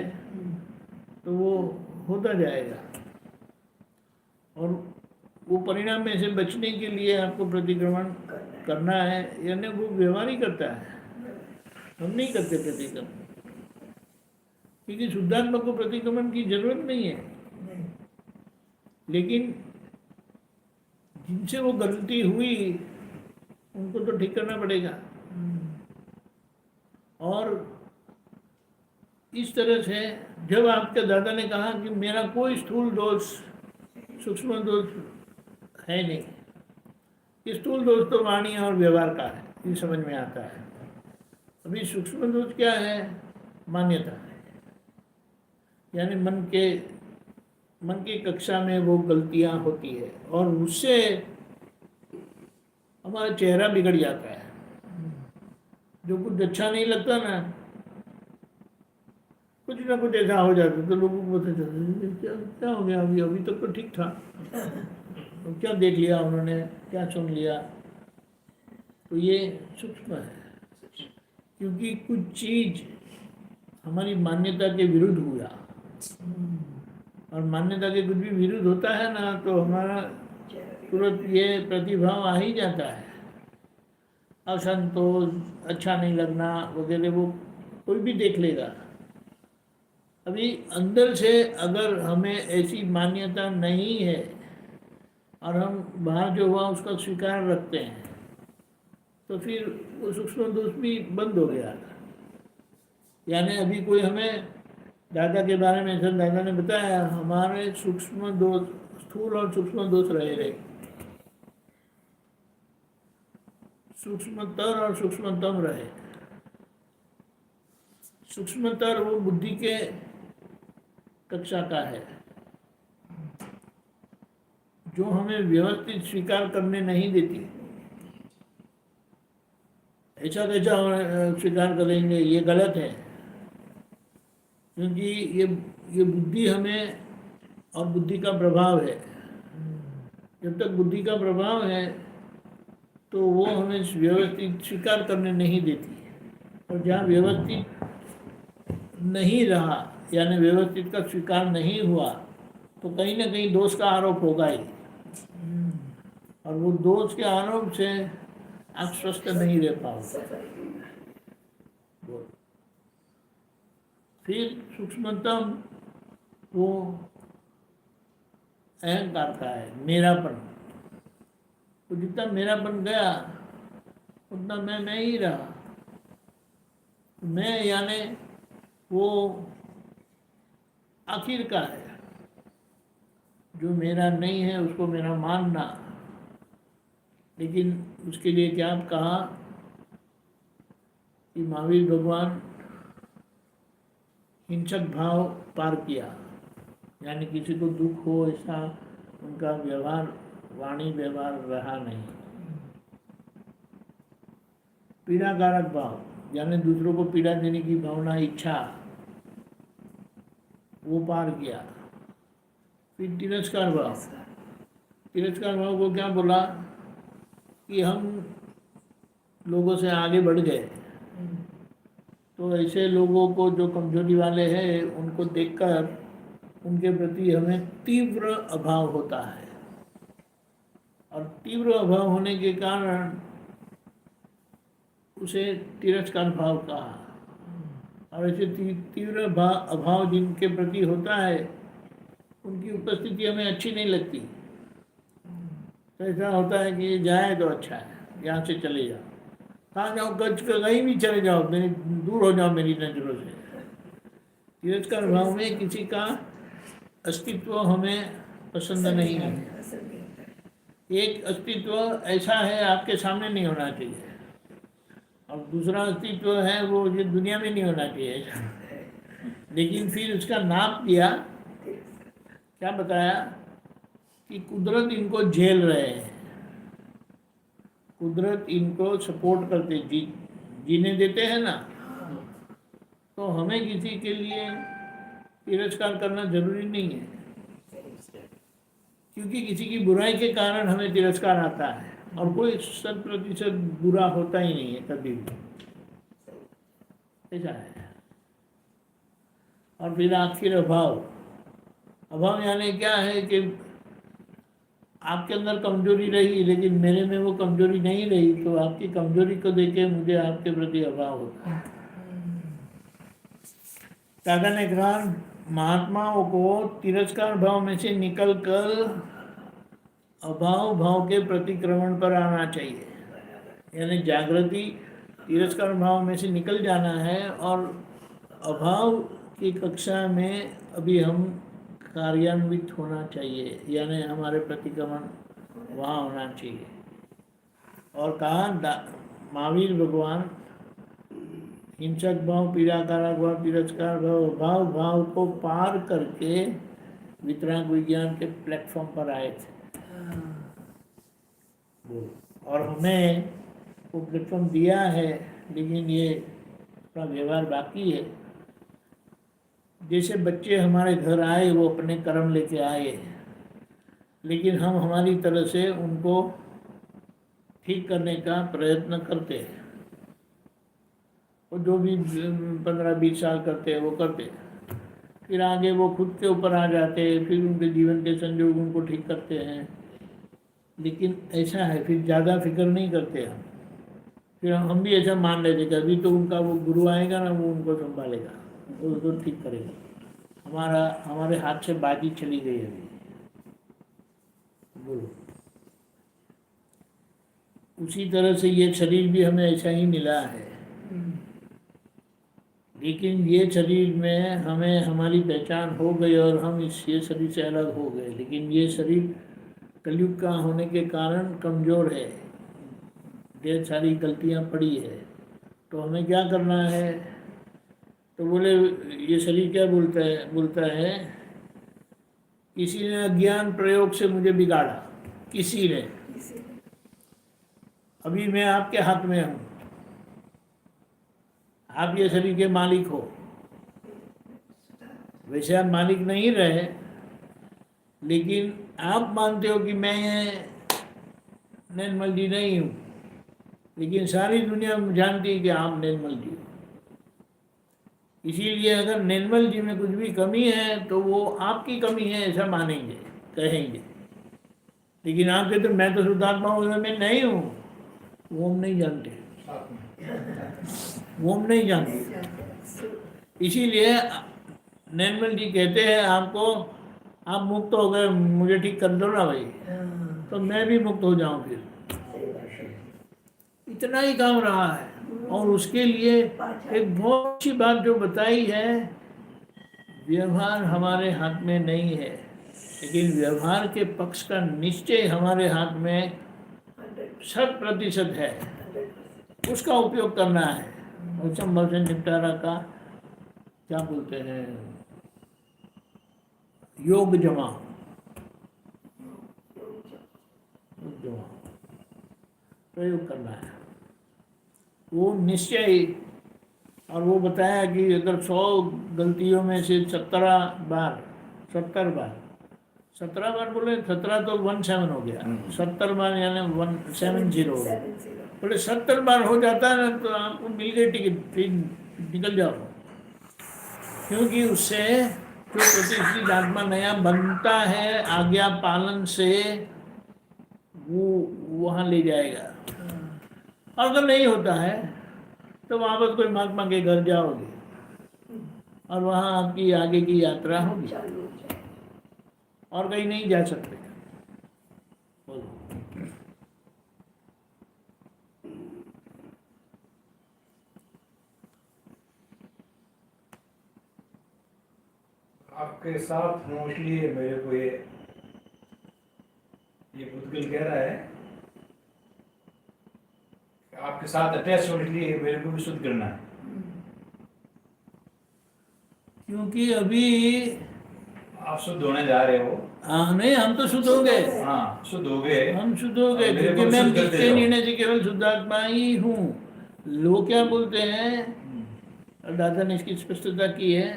तो वो होता जाएगा। और वो परिणाम में से बचने के लिए आपको प्रतिक्रमण करना है, यानी वो व्यवहार ही करता है, हम नहीं करते प्रतिक्रमण। क्योंकि शुद्धात्मा को प्रतिक्रमण की जरूरत नहीं है, लेकिन जिनसे वो गलती हुई उनको तो ठीक करना पड़ेगा। और इस तरह से जब आपके दादा ने कहा कि मेरा कोई स्थूल दोष सूक्ष्म दोष है नहीं, स्थूल दोष तो वाणी और व्यवहार का है, ये समझ में आता है। अभी सूक्ष्म दोष क्या है? मान्यता है, यानी मन की कक्षा में वो गलतियां होती है और उससे हमारा चेहरा बिगड़ जाता है। जो कुछ अच्छा नहीं लगता ना, कुछ ना कुछ ऐसा हो जाता तो लोगों को पता चलता क्या हो गया, अभी तक तो ठीक था, तो क्या देख लिया उन्होंने, क्या सुन लिया। तो ये सूक्ष्म है, क्योंकि कुछ चीज हमारी मान्यता के विरुद्ध हुआ। और मान्यता के कुछ भी विरुद्ध होता है ना, तो हमारा तुरंत ये प्रतिभाव आ ही जाता है, असंतोष, अच्छा नहीं लगना वगैरह, वो कोई भी देख लेगा। अभी अंदर से अगर हमें ऐसी मान्यता नहीं है और हम बाहर जो हुआ उसका स्वीकार रखते हैं, तो फिर वो सूक्ष्म दोष भी बंद हो गया। यानी अभी कोई हमें दादा के बारे में, जब दादा ने बताया, हमारे सूक्ष्म दोष, स्थूल और सूक्ष्म दोष रहे, सूक्ष्मतर और सूक्ष्मतम रहे। सूक्ष्मतर वो बुद्धि के कक्षा का है, जो हमें व्यवस्थित स्वीकार करने नहीं देती। ऐसा कैसा स्वीकार करेंगे, ये गलत है। क्योंकि ये बुद्धि हमें, और बुद्धि का प्रभाव है, जब तक बुद्धि का प्रभाव है तो वो हमें व्यवस्थित स्वीकार करने नहीं देती। और जहाँ व्यवस्थित नहीं रहा, यानी व्यवस्थित का स्वीकार नहीं हुआ, तो कहीं ना कहीं दोष का आरोप होगा ही। और वो दोष के आरोप से आप स्वस्थ नहीं रह पाओगे। फिर सूक्ष्मतम वो अहंकार का है, मेरापन। तो जितना मेरापन गया उतना मैं ही रहा। मैं यानी वो आखिर का है, जो मेरा नहीं है उसको मेरा मानना। लेकिन उसके लिए क्या कहा कि महावीर भगवान हिंसक भाव पार किया, यानी किसी को दुख हो ऐसा उनका व्यवहार, वाणी व्यवहार रहा नहीं। पीड़ाकारक भाव, यानी दूसरों को पीड़ा देने की भावना, इच्छा, वो पार किया। फिर तिरस्कार भाव। तिरस्कार भाव को क्या बोला कि हम लोगों से आगे बढ़ गए, तो ऐसे लोगों को जो कमजोरी वाले हैं उनको देखकर उनके प्रति हमें तीव्र अभाव होता है, और तीव्र अभाव होने के कारण उसे तिरस्कार भाव कहा। और ऐसे तीव्र अभाव जिनके प्रति होता है उनकी उपस्थिति हमें अच्छी नहीं लगती। तो ऐसा होता है कि जाए तो अच्छा है, यहाँ से चले जाओ, कहाँ जाओ, कहीं भी चले जाओ, मेरी दूर हो जाओ मेरी नज़रों से। तिरस्कार भाव में किसी का अस्तित्व हमें पसंद नहीं है। एक अस्तित्व ऐसा है आपके सामने नहीं होना चाहिए, और दूसरा अस्तित्व है वो ये दुनिया में नहीं होना चाहिए। लेकिन फिर उसका नाप दिया, क्या बताया कि कुदरत इनको झेल रहे हैं, कुदरत इनको सपोर्ट करते, जीने देते हैं ना। तो हमें किसी के लिए तिरस्कार करना जरूरी नहीं है, क्योंकि किसी की बुराई के कारण हमें तिरस्कार आता है, और कोई 100% बुरा होता ही नहीं है कभी भी, ऐसा है। और फिर आखिर अभाव। अभाव यानी क्या है कि आपके अंदर कमजोरी रही लेकिन मेरे में वो कमजोरी नहीं रही, तो आपकी कमजोरी को देख के मुझे आपके प्रति अभाव होता है। दादा ने कहा महात्माओं को तिरस्कार भाव में से निकलकर अभाव भाव के प्रतिक्रमण पर आना चाहिए, यानी जागृति तिरस्कार भाव में से निकल जाना है, और अभाव की कक्षा में अभी हम कार्यान्वित होना चाहिए, यानी हमारे प्रतिक्रमण वहाँ होना चाहिए। और कहा महावीर भगवान हिंसक भाव, पीड़ाकारक भाव, तिरस्कार भाव, अभाव भाव को पार करके वितराग विज्ञान के प्लेटफॉर्म पर आए थे। और हमें वो प्लेटफॉर्म दिया है, लेकिन ये थोड़ा व्यवहार बाकी है। जैसे बच्चे हमारे घर आए, वो अपने कर्म लेके आए, लेकिन हम हमारी तरह से उनको ठीक करने का प्रयत्न करते हैं। वो जो भी 15-20 साल करते हैं वो करते हैं, फिर आगे वो खुद के ऊपर आ जाते हैं, फिर उनके जीवन के संजोग उनको ठीक करते हैं। लेकिन ऐसा है, फिर ज़्यादा फिक्र नहीं करते हम। फिर हम भी ऐसा मान लेते कि अभी तो उनका वो गुरु आएगा ना, वो उनको संभालेगा, वो उसको ठीक करेगा। हमारे हाथ से बाजी चली गई अभी। बोलो, उसी तरह से ये शरीर भी हमें ऐसा ही मिला है, लेकिन ये शरीर में हमें हमारी पहचान हो गई और हम ये शरीर से अलग हो गए। लेकिन ये शरीर कलयुग का होने के कारण कमज़ोर है, ढेर सारी गलतियां पड़ी है। तो हमें क्या करना है? तो बोले ये शरीर क्या बोलता है किसी ने अज्ञान प्रयोग से मुझे बिगाड़ा, किसी ने। अभी मैं आपके हाथ में हूँ, आप ये शरीर के मालिक हो। वैसे आप मालिक नहीं रहे, लेकिन आप मानते हो कि मैं निर्मल जी नहीं हूँ, लेकिन सारी दुनिया जानती है कि आप निर्मल जी हो। इसीलिए अगर निर्मल जी में कुछ भी कमी है तो वो आपकी कमी है ऐसा मानेंगे, कहेंगे। लेकिन आप कहते मैं तो शुद्धात्मा हूँ, मैं नहीं हूँ, वो हम नहीं जानते, वो हम नहीं जानते। इसीलिए निर्मल जी कहते हैं आपको, आप मुक्त हो गए, मुझे ठीक कर दो ना भाई, तो मैं भी मुक्त हो जाऊं। फिर इतना ही काम रहा है। और उसके लिए एक बहुत अच्छी बात जो बताई है, व्यवहार हमारे हाथ में नहीं है, लेकिन व्यवहार के पक्ष का निश्चय हमारे हाथ में 100% है। उसका उपयोग करना है। और संभव से निपटारा का क्या बोलते हैं, योग जमा प्रयोग करना है। वो निश्चय और वो बताया कि अगर 100 गलतियों में से 70 बार बोले, 17 तो 17 हो गया, 70 बार यानी 170 हो गया।
70
बोले 70 बार हो जाता है ना तो आपको मिल गई टिकट, फिर निकल जाओ। क्योंकि उससे जो प्रतिष्ठित आत्मा नया बनता है आज्ञा पालन से, वो वहाँ ले जाएगा। और अगर नहीं होता है तो वापस कोई महात्मा के घर जाओगे और वहाँ आपकी आगे की यात्रा होगी,
चालू हो जाए।
और कहीं नहीं जा सकते। बोलो।
आपके साथ हूँ इसलिए मेरे को ये पुद्गल कह रहा है कि आपके साथ अटैच होने के लिए मेरे को भी शुद्ध करना है।
क्योंकि अभी
आप शुद्ध होने जा रहे हो।
नहीं, हम तो शुद्ध हो गए,
हाँ, शुद्ध हो गए।
हम शुद्ध हो गए,
अब मेरे
क्योंकि
को
मैं
शुद्ध करते
नित्य
जाओ।
निर्णय से केवल शुद्धात्मा ही हूँ। लोग क्या बोलते हैं, और दादा ने इसकी स्पष्टता की है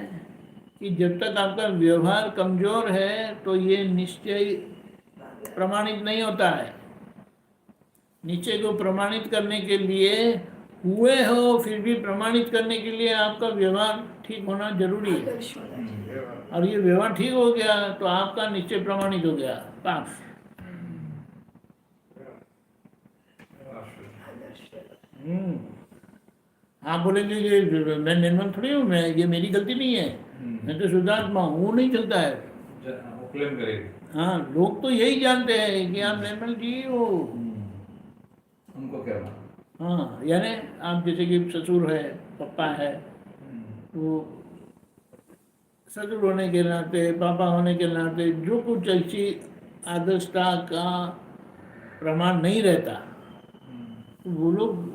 कि जब तक आपका व्यवहार कमजोर है तो ये निश्चय प्रमाणित नहीं होता है। निश्चय को प्रमाणित करने के लिए हुए हो, फिर भी प्रमाणित करने के लिए आपका व्यवहार ठीक होना जरूरी है।
आदर्श होना चाहिए।
और ये व्यवहार ठीक हो गया तो आपका निश्चय प्रमाणित हो गया, पास।
आदर्श
आप बोलेंगे कि मैं निर्मल थोड़ी हूँ, मैं, ये मेरी गलती नहीं है, मैं तो शुद्धात्मा हूँ, वो नहीं चलता है।
वो क्लेम करेगी।
हाँ, लोग तो यही जानते हैं कि आप निर्मल जी हो।
उनको क्या मालूम?
हाँ, यानी आप जैसे कि ससुर है, पापा है, तो ससुर होने के नाते, पापा होने के नाते जो कुछ ऐसी आदर्शता का प्रमाण नहीं रहता तो वो लोग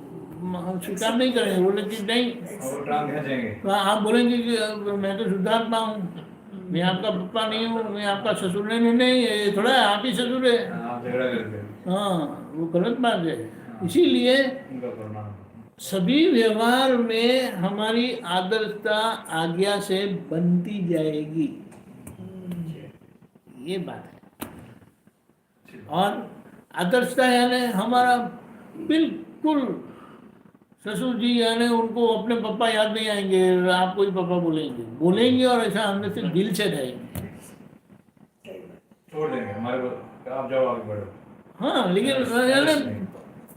स्वीकार नहीं करेंगे। बोले कि नहीं,
और टांग खींचेंगे।
तो आप बोलेंगे कि मैं तो शुद्धात्मा हूँ, मैं आपका पप्पा नहीं हूँ, मैं आपका ससुर नहीं। नहीं, ये थोड़ा है, आप ही ससुर है।
आप झगड़ा करते हो।
हाँ, वो गलत बात है। इसीलिए
उनका प्रमाण।
सभी व्यवहार में हमारी आदर्शता आज्ञा से बनती जाएगी, ये बात है। और आदर्शता यानी हमारा बिल्कुल, ससुर जी यानी उनको अपने पापा याद नहीं आएंगे, आपको ही पापा बोलेंगे और ऐसा अंदर से दिल से रहेंगे।
छोड़ देंगे हमारे को, आप जाओ आगे बढ़ो।
हाँ, लेकिन यानी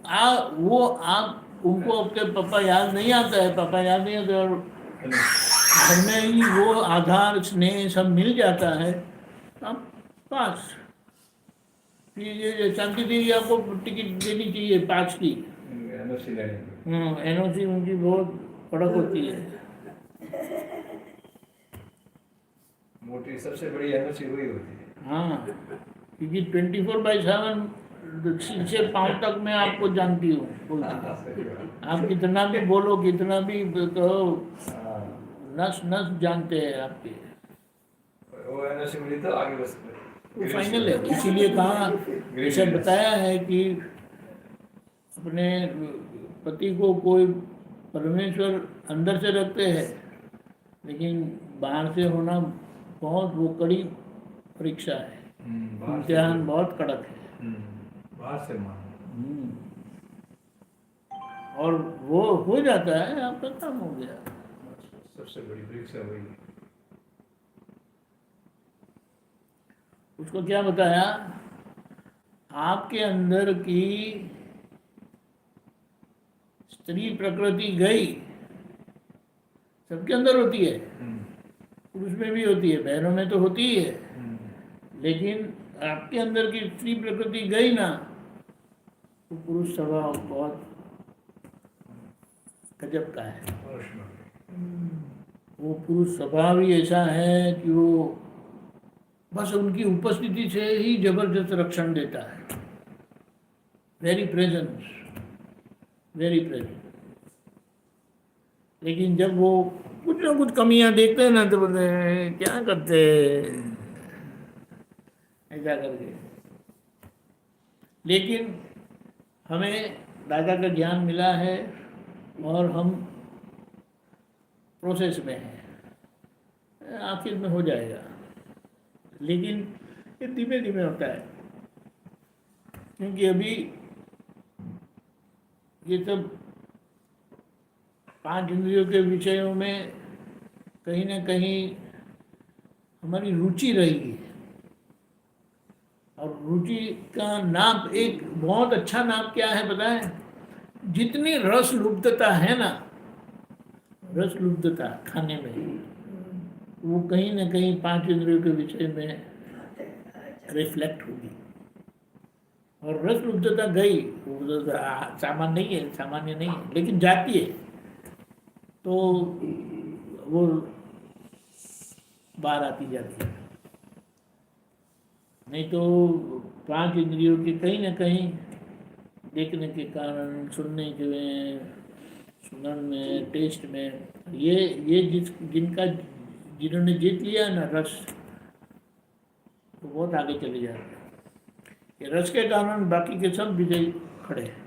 आप उनको आपके पापा याद नहीं आता है, पापा याद नहीं आते, और घर में ही वो आधार स्नेह सब मिल जाता है, अब पास। ये शांति देवी आपको टिकट देनी चाहिए 5 की।
एनओसी लेने।
एनओसी उनकी बहुत कड़क होती है।
मोटी सबसे बड़ी एनओसी वही होती है।
हाँ, क्योंकि 24/7 सिर से पाँव तक मैं आपको जानती हूँ। आप कितना भी बोलो, कितना भी कहो, नस नस जानते हैं आपके।
वो एनओसी मिली तो आगे बस
वो फाइनल है। इसीलिए कहा, जैसे बताया है कि अपने पति को कोई परमेश्वर अंदर से रखते हैं, लेकिन बाहर से होना बहुत वो कड़ी परीक्षा है, इम्तिहान बहुत कड़क है।
बाहर से मान।
और वो हो जाता है, आपका काम हो गया।
सबसे बड़ी परीक्षा वही है।
उसको क्या बताया, आपके अंदर की स्त्री प्रकृति गई, सबके अंदर होती है, पुरुष में भी होती है, बहनों में तो होती ही है, लेकिन आपके अंदर की स्त्री प्रकृति गई ना, तो पुरुष स्वभाव बहुत गजब का है। वो पुरुष स्वभाव ही ऐसा है कि वो बस उनकी उपस्थिति से ही जबरदस्त रक्षण देता है। Very presence, very present. लेकिन जब वो कुछ ना कुछ कमियां देखते हैं ना तो बोलते हैं क्या करते ऐसा करके। लेकिन हमें दादा का ज्ञान मिला है और हम प्रोसेस में है, आखिर में हो जाएगा, लेकिन ये धीमे धीमे होता है, क्योंकि अभी ये सब 5 इंद्रियों के विषयों में कहीं ना कहीं हमारी रुचि रही है। और रुचि का नाम, एक बहुत अच्छा नाम क्या है पता है? जितनी रस लुब्धता है ना, रस लुब्धता खाने में, वो कहीं ना कहीं 5 इंद्रियों के विषय में रिफ्लेक्ट होगी। और रस लुब्धता गई, वो सामान्य नहीं है, लेकिन जाती है तो वो बाहर आती जाती है। नहीं तो 5 इंद्रियों की कहीं ना कहीं देखने के कारण, सुनने के में, सुनन में, टेस्ट में, ये जिन्होंने जीत लिया ना रस, तो बहुत आगे चले जाते हैं। ये रस के कारण बाकी के सब विजयी खड़े हैं।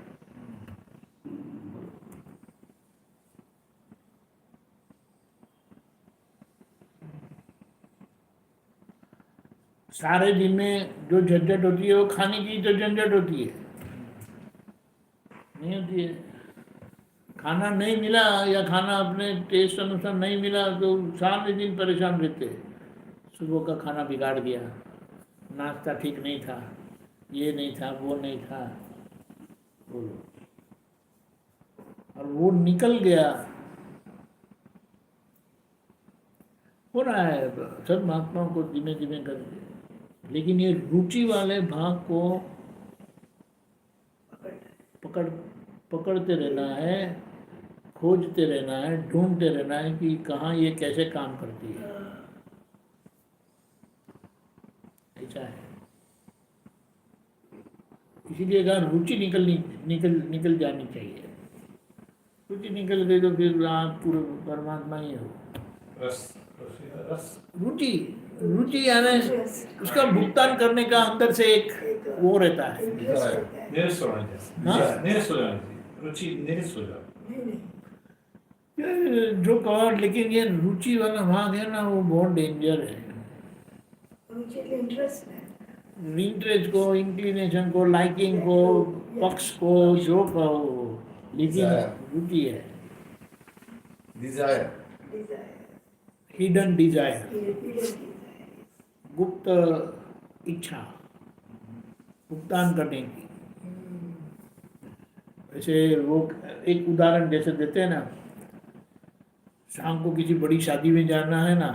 सारे दिन में जो झंझट होती है वो खाने की तो झंझट होती है, नहीं होती है। खाना नहीं मिला या खाना अपने टेस्ट अनुसार नहीं मिला तो सारे दिन परेशान रहते हैं। सुबह का खाना बिगाड़ दिया, नाश्ता ठीक नहीं था, ये नहीं था, वो नहीं था, और वो निकल गया। हो रहा है सब महात्माओं को धीमे धीमे करके, लेकिन ये रुचि वाले भाग को पकड़ते रहना है, खोजते रहना है, ढूंढते रहना है कि कहाँ ये कैसे काम करती है। ऐसा है, इसीलिए कहा रुचि निकल जानी चाहिए। रुचि निकल गई तो फिर आप पूरे परमात्मा ही हो। रुचि यानी उसका भुगतान करने का अंदर से एक वो रहता है। जो कहो, लेकिन ये रुचि वाला भाग है ना, वो बहुत डेंजर है। इंटरेस्ट को, इंक्लिनेशन को, लाइकिंग को, पक्ष को, जो कहो, लेकिन रुचि है, हिडन डिजायर, गुप्त इच्छा भुगतान करने की। वैसे वो एक उदाहरण जैसे देते हैं ना, शाम को किसी बड़ी शादी में जाना है ना,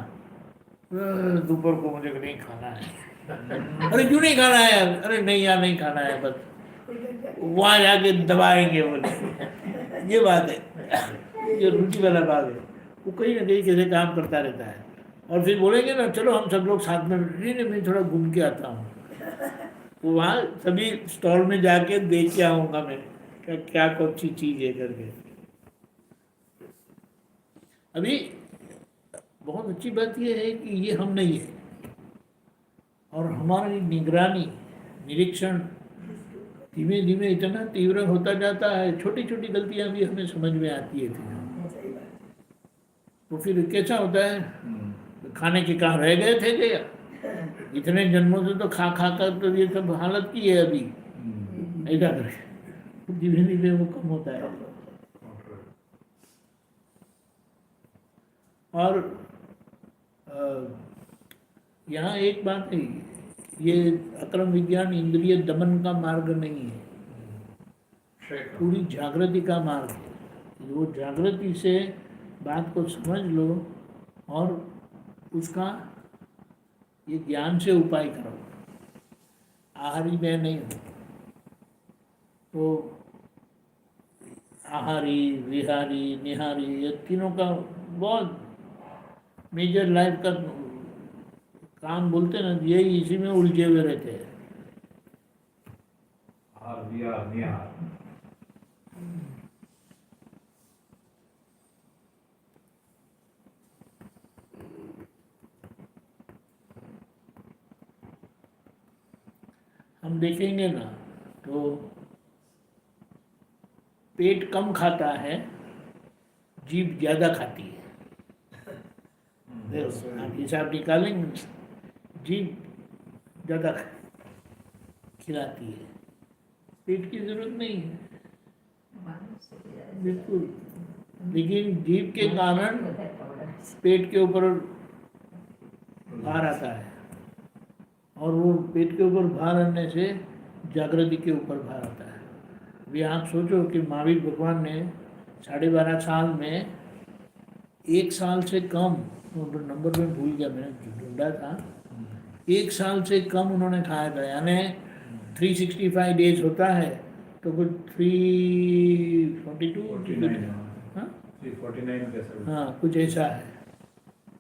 दोपहर को मुझे नहीं खाना है। अरे क्यों नहीं खाना है? अरे नहीं यार, नहीं खाना है, बस वहाँ जाके दबाएंगे बोले। ये बात है, ये रुचि वाला बात है। वो कहीं ना कहीं कैसे काम करता रहता है, और फिर बोलेंगे ना चलो हम सब लोग साथ में, नहीं मैं थोड़ा घूम के आता हूँ। वो वहाँ सभी स्टॉल में जाके देख के आऊँगा मैं क्या कौन सी चीज़ है करके। अभी बहुत अच्छी बात यह है कि ये हम नहीं है, और हमारी निगरानी, निरीक्षण धीमे धीमे इतना तीव्र होता जाता है, छोटी छोटी गलतियां भी हमें समझ में आती है फिर। तो फिर कैसा होता है, खाने के कहाँ रह गए थे क्या? इतने जन्मों से तो खा कर तो ये सब हालत की है अभी, ऐसा करके धीमे धीमे वो कम होता है। और यहाँ एक बात है, ये अक्रम विज्ञान इंद्रिय दमन का मार्ग नहीं है, पूरी जागृति का मार्ग है। वो जागृति से बात को समझ लो और उसका ये ज्ञान से उपाय करो, आहारी में नहीं हो। तो आहारी, विहारी, निहारी, ये तीनों का बहुत मेजर लाइफ का काम बोलते ना, यही इसी में उलझे हुए रहते हैं। हम देखेंगे ना तो पेट कम खाता है, जीभ ज़्यादा खाती है। आप हिसाब निकालेंगे, जीभ ज़्यादा खिलाती है, पेट की जरूरत नहीं है बिल्कुल। लेकिन जीभ के कारण पेट के ऊपर भार आता है, और वो पेट के ऊपर भार आने से जागृति के ऊपर भार आता है। अभी आप सोचो कि महावीर भगवान ने 12.5 साल में 1 साल से कम, नंबर में भूल गया, मैंने ढूंढा था, 1 साल से कम उन्होंने खाया था। यानी 365 डेज होता है तो कुछ 342 हाँ
349 कैसे?
हाँ कुछ ऐसा है,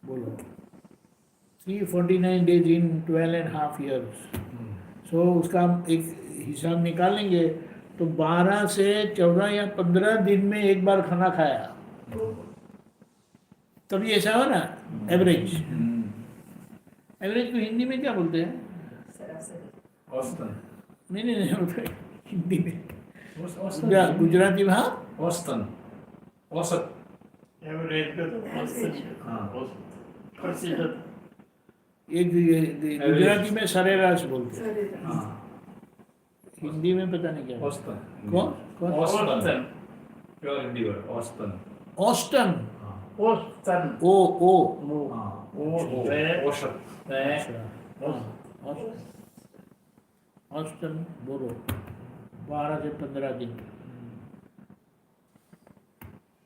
बोलो 349 डेज इन 12.5 years। सो उसका हम एक हिसाब निकालेंगे तो 12 से 14 या 15 दिन में एक बार खाना खाया, तभी ऐसा हो ना एवरेज। एवरेज को हिंदी में क्या बोलते हैं?
औसतन।
नहीं होता है हिंदी में,
औसत
गुजराती में हाँ
औसतन, औसत।
एवरेज का तो
हाँ।
औसत प्रतिशत।
एक गुजराती में सरेराश बोलते हैं,
सरेराश।
हाँ,
हिंदी में पता नहीं क्या।
औसतन।
कौन?
औसतन। प्योर हिंदी वर्ड औसतन।
ऑस्टन,
हाँ।
औसतन।
ओ
हाँ।
औसत।
औसत।
ऑस्टन बोलो 12 से 15 दिन।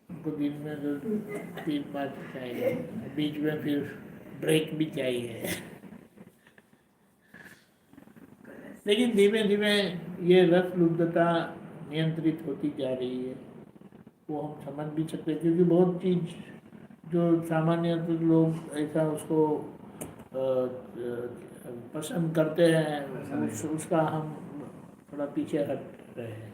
उनको दिन में तो 3 बार चाहिए, बीच में फिर ब्रेक भी चाहिए। लेकिन धीमे धीमे ये रस लुब्धता नियंत्रित होती जा रही है, वो हम समझ भी सकते हैं, क्योंकि बहुत चीज़ जो सामान्य लोग ऐसा उसको पसंद करते हैं, उसका हम थोड़ा पीछे हट रहे हैं।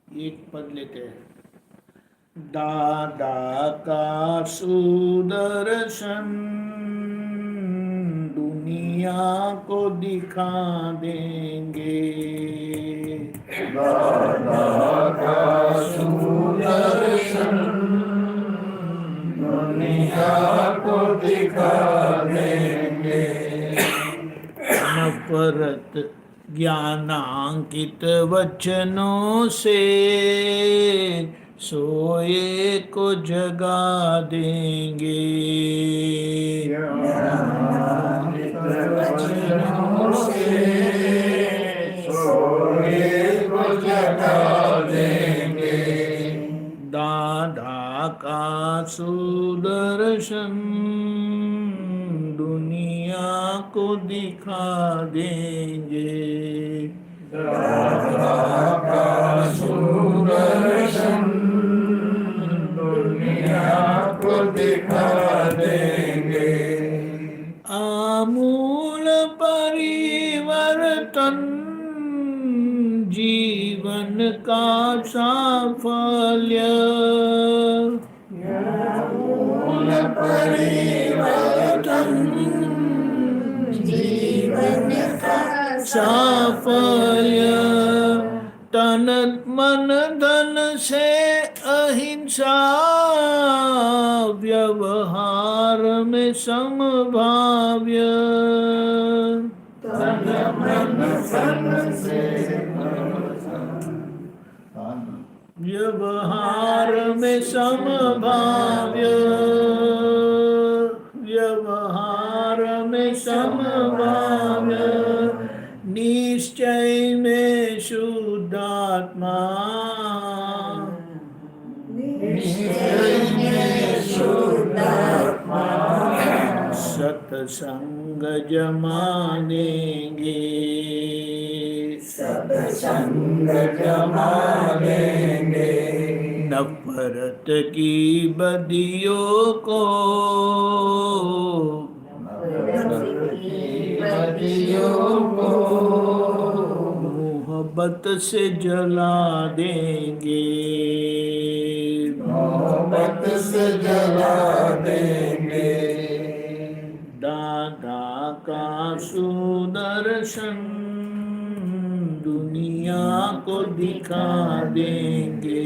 एक पद लेते हैं। दादा का सुदर्शन दुनिया को दिखा देंगे, दादा का सुदर्शन दुनिया को दिखा देंगे। नफरत ज्ञानांकित वचनों से सोए को जगा देंगे, ज्ञानांकित वचनों से सोए को जगा देंगे। दादा का सुदर्शन दुनिया को दिखा देंगे, दादा का सुदर्शन दुनिया को दिखा देंगे। आमूल परिवर्तन जीवन का साफल्य, आमूल परिवर्तन जीवन का साफल्य। तन मन धन से अहिंसा व्यवहार में समभाव्य, तन मन धन से व्यवहार में समभाव्य, व्यवहार में समभाव्य। निश्चय में शुद्धात्मा, निश्चय में शुद्धात्मा संग जमा देंगे,
सब संग जमा देंगे,
नफरत की बदियों को
बदियों को
मोहब्बत से जला देंगे,
मोहब्बत से जला देंगे,
दादा का सुदर्शन दुनिया को दिखा देंगे,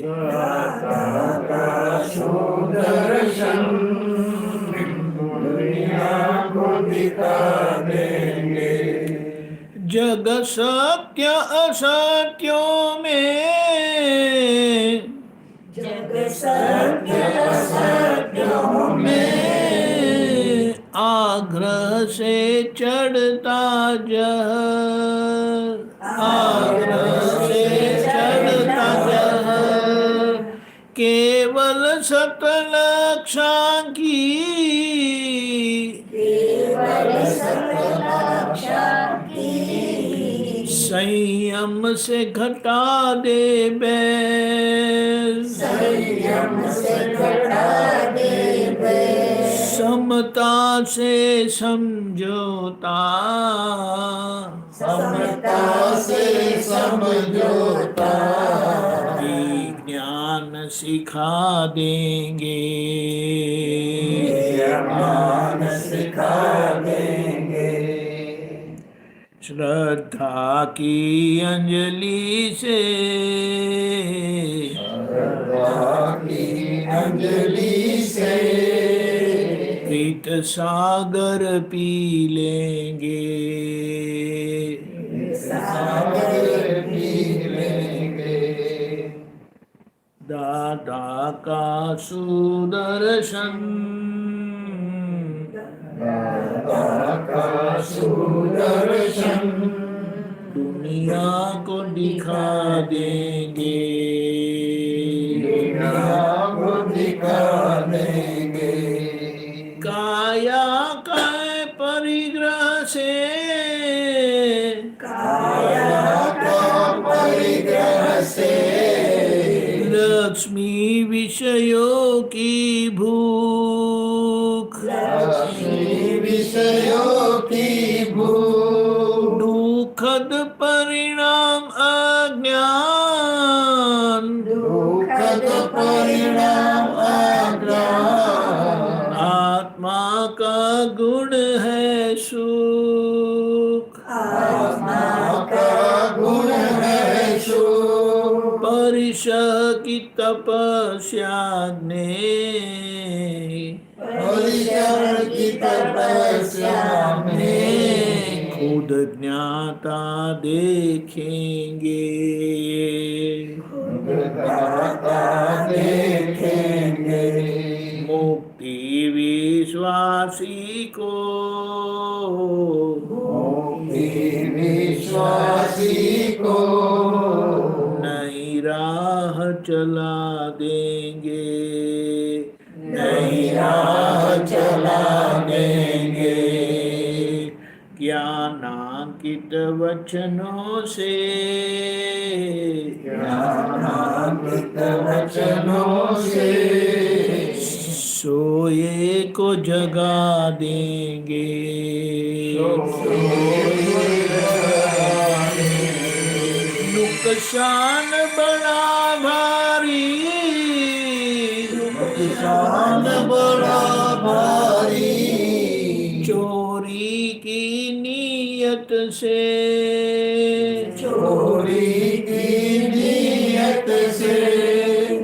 दाता का सुदर्शन दुनिया को दिखा देंगे,
जग सत्य असत्यों में,
जग सत्य असत्यों में,
आग्रह से चढ़ता जहर, आग्रह से चढ़ता जहर, केवल सतलक्षण की,
केवल सतलक्षण की,
संयम से घटा दे बैर,
संयम से घटा दे बैर,
समता से समझौता,
समता से समझौता,
ज्ञान सिखा देंगे,
ज्ञान सिखा देंगे,
श्रद्धा की अंजलि से,
श्रद्धा की अंजलि से,
प्रीत सागर पी लेंगे,
सागर पी लेंगे,
दादा का सुदर्शन
दाता का सुदर्शन
दुनिया को दिखा देंगे,
दुनिया को दिखा देंगे,
काया का परिग्रह से,
काया का परिग्रह से,
लक्ष्मी विषयों की भूख,
लक्ष्मी विषयों की भूख,
दुखद परिणाम अज्ञान,
दुखद परिणाम अज्ञान,
आत्मा का गुण है सुख,
आत्मा का गुण है सुख,
परिशह की तपस्या ने,
परिशर की तपस्या में,
खुद ज्ञाता देखेंगे,
दाता देखेंगे,
मुक्ति विश्वासी को,
मुक्ति विश्वासी को,
नई राह चला देंगे,
नई राह चला देंगे,
ज्ञानांकित वचनों से,
ज्ञानामृत वचनों से,
सोए को जगा देंगे, नुकसान बड़ा भारी,
नुकसान बड़ा भारी,
चोरी की नीयत से,
चोरी की नीयत से,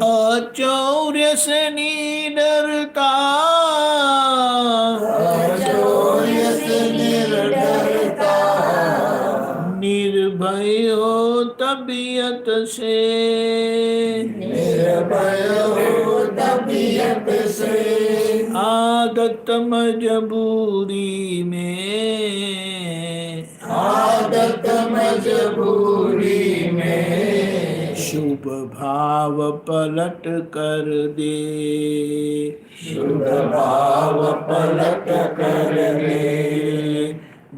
अचौर्य से निडरता,
चौर्य से निर्डरता,
निर्भय हो तबीयत से,
निर्भय हो तबीयत से,
आदत मजबूरी में,
आदत मजबूरी में,
शुभ भाव पलट कर दे,
शुभ भाव पलट कर दे,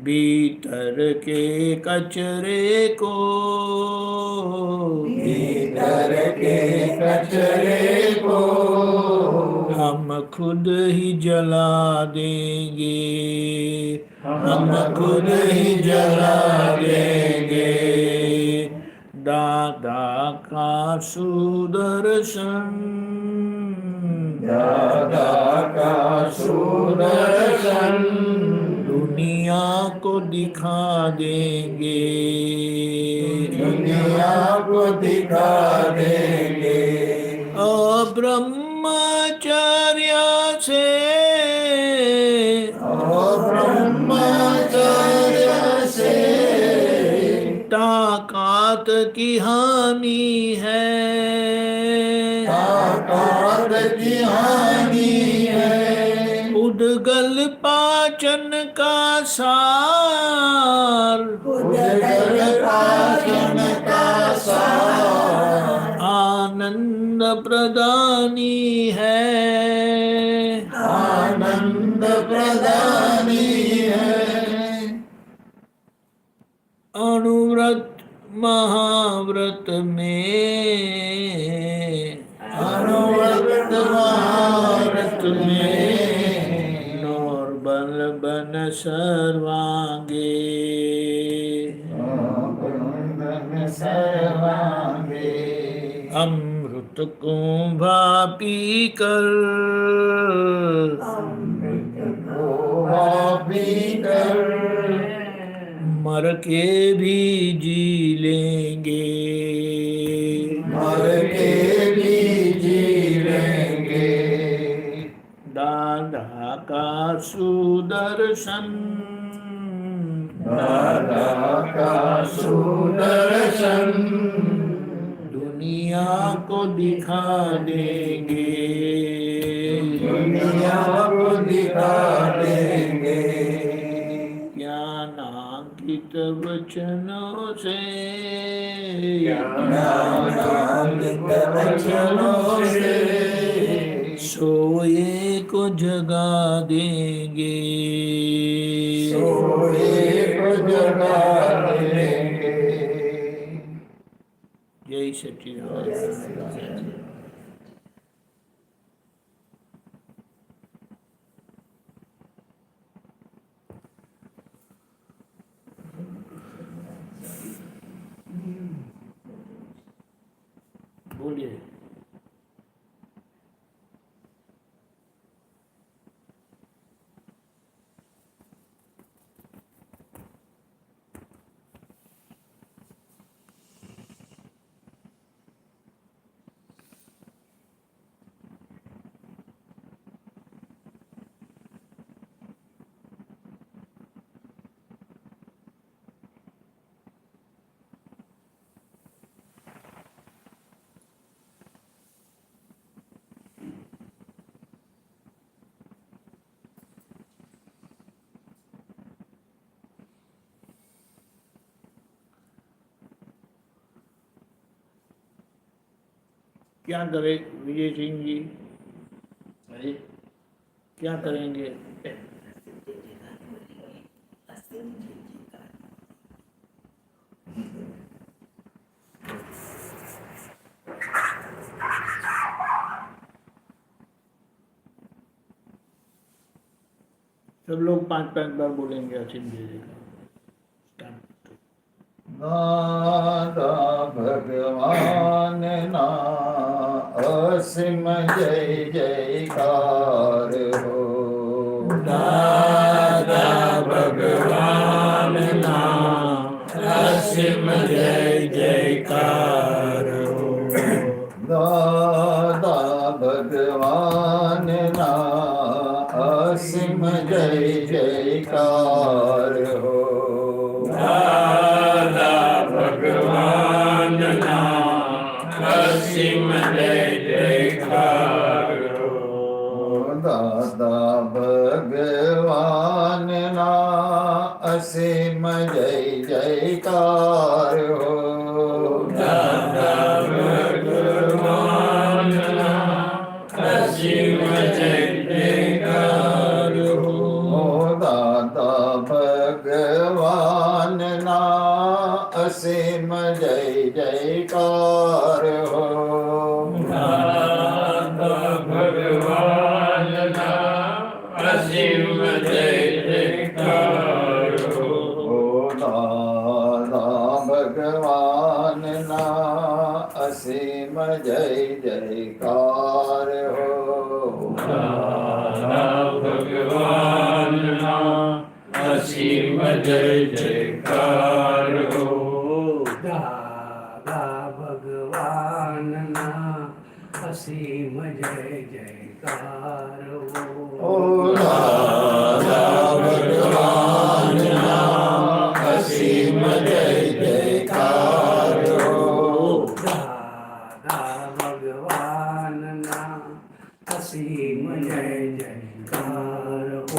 भीतर के कचरे को,
भीतर के कचरे को
हम खुद ही जला देंगे,
हम खुद ही जला देंगे।
दादा का सुदर्शन,
दादा का सुदर्शन
दुनिया को दिखा देंगे,
दुनिया को दिखा देंगे।
ब्रह्मचर्य से,
ब्रह्मचर्य से
ताकत की हानि है,
ताकत की हानि है।
उद्गल पाचन का सार,
उदगल पाचन का सार
आनंद प्रदानी है,
आनंद प्रदानी है।
अणुव्रत महाव्रत में,
अनुव्रत महाव्रत में
नौर्बल बन सर्वांगे,
सर्वांगे
अमृत कुंभा पी कर,
पीकर
मर के भी जी लेंगे,
मर के भी जी लेंगे।
दादा का सुदर्शन,
दादा का सुदर्शन
दुनिया को दिखा देंगे,
दुनिया को दिखा देंगे।
ज्ञानांकित वचनों से,
ज्ञानामृत वचनों से
सोए को जगा देंगे,
सोए को जगा देंगे।
जय सच्चिदानंद। बोलिए। क्या करें विजय सिंह जी, क्या करेंगे? सब लोग 5-5 बार बोलेंगे असीम जी का।
दादा भगवान ना असीम जय जयकार हो।
दादा भगवान ना असीम जय जयकार हो।
दादा भगवान ना असीम जय जयकार हो।
दादा भगवान ना असीम जय जयकार हो।
दादा भगवान ना असीम जय जयकार हो।
दादा
અસીમ જય જયકાર હો
દાદા ભગવાનના અસીમ જય જયકાર હો
ઓ દાદા ભગવાનના અસીમ જય જયકાર હો
દાદા ભગવાનના અસીમ જય જયકાર હો
દાદા ભગવાનના અસીમ જય જયકાર
ઓ દાદા ભગવાનના અસીમ જય જયકાર હો
દાદા ભગવાનના અસીમ જય જયકાર
ઓ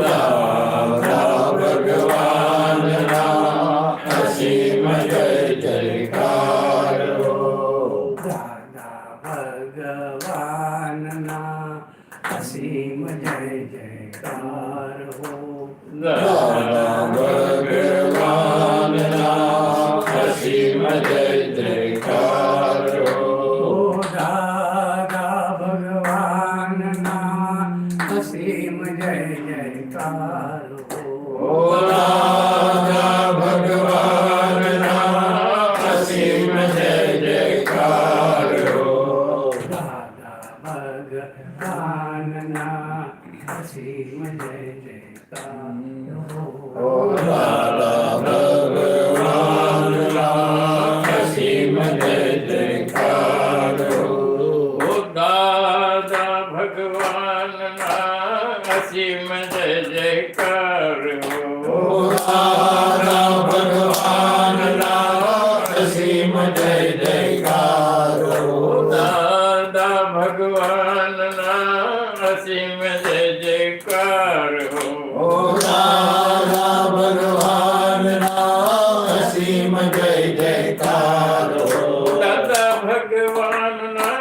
દાદા ભગવાનના અસીમ જય જયકાર હો
દાદા ભગવાનના અસીમ જય જયકાર હો
દાદા ભગવાનના અસીમ જય જયકાર હો
દાદા ભગવાનના અસીમ જય જયકાર
ઓ દાદા ભગવાનના અસીમ જય જયકાર હો
દાદા ભગવાનના અસીમ જય જયકાર
ઓ દાદા ભગવાનના અસીમ જય જયકાર હો
ઓ દાદા ભગવાનના અસીમ જય જયકાર
ઓ
હો
દાદા ભગવાનના અસીમ જય જયકાર હો
દાદા ભગવાનના અસીમ જય જયકાર હો
ઓ દાદા ભગવાનના અસીમ જય જયકાર હો
દાદા ભગવાનના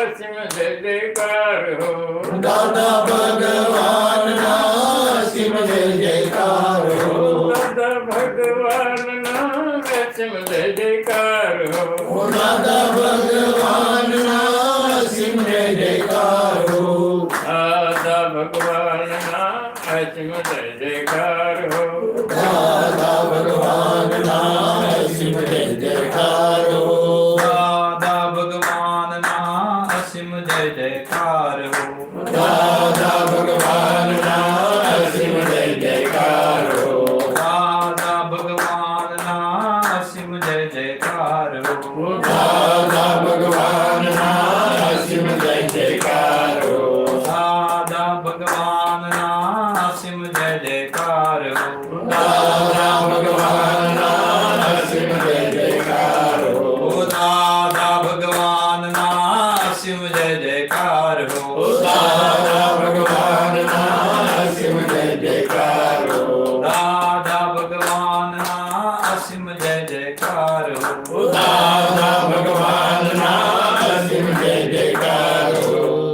અસીમ જય જયકાર હો
દાદા ભગવાનના અસીમ જય જયકાર હો
દાદા ભગવાનના અસીમ જય જયકાર હો
ઓ દાદા ભગવાનના અસીમ જય જયકાર હો
દાદા ભગવાનના અસીમ જય જયકાર હો
દાદા ભગવાનના અસીમ જય જયકાર હો
દાદા ભગવાનના અસીમ જય જયકાર હો
દાદા ભગવાનના અસીમ જય જયકાર હો
દાદા ભગવાનના અસીમ જય જયકાર હો
દાદા ભગવાનના અસીમ જય જયકાર હો
દાદા ભગવાનના અસીમ જય જયકાર હો
દાદા ભગવાનના અસીમ જય જયકાર હો
દાદા ભગવાનના અસીમ જય જયકાર હો
દાદા ભગવાનના અસીમ જય જયકાર હો
દાદા ભગવાનના અસીમ જય જયકાર હો
દાદા ભગવાનના અસીમ જય જયકાર હો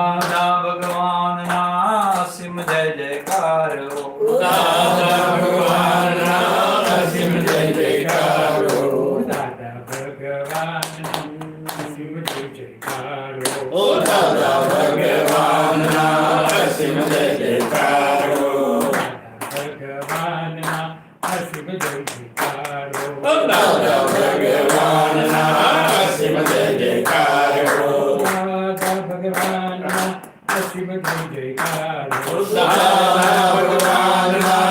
દાદા ભગવાનના અસીમ જય જયકાર હો
દાદા ભગવાનના અસીમ જય જયકાર હો
દાદા ભગવાનના અસીમ જય જયકાર
ઓ દાદા ભગવાનના અસીમ જય જયકાર હો
ભગવાનના અસીમ જય જયકાર
દાદા ભગવાનના અસીમ જય જયકાર હો
દાદા ભગવાનના અસીમ જય જયકાર
દાદા ભગવાનના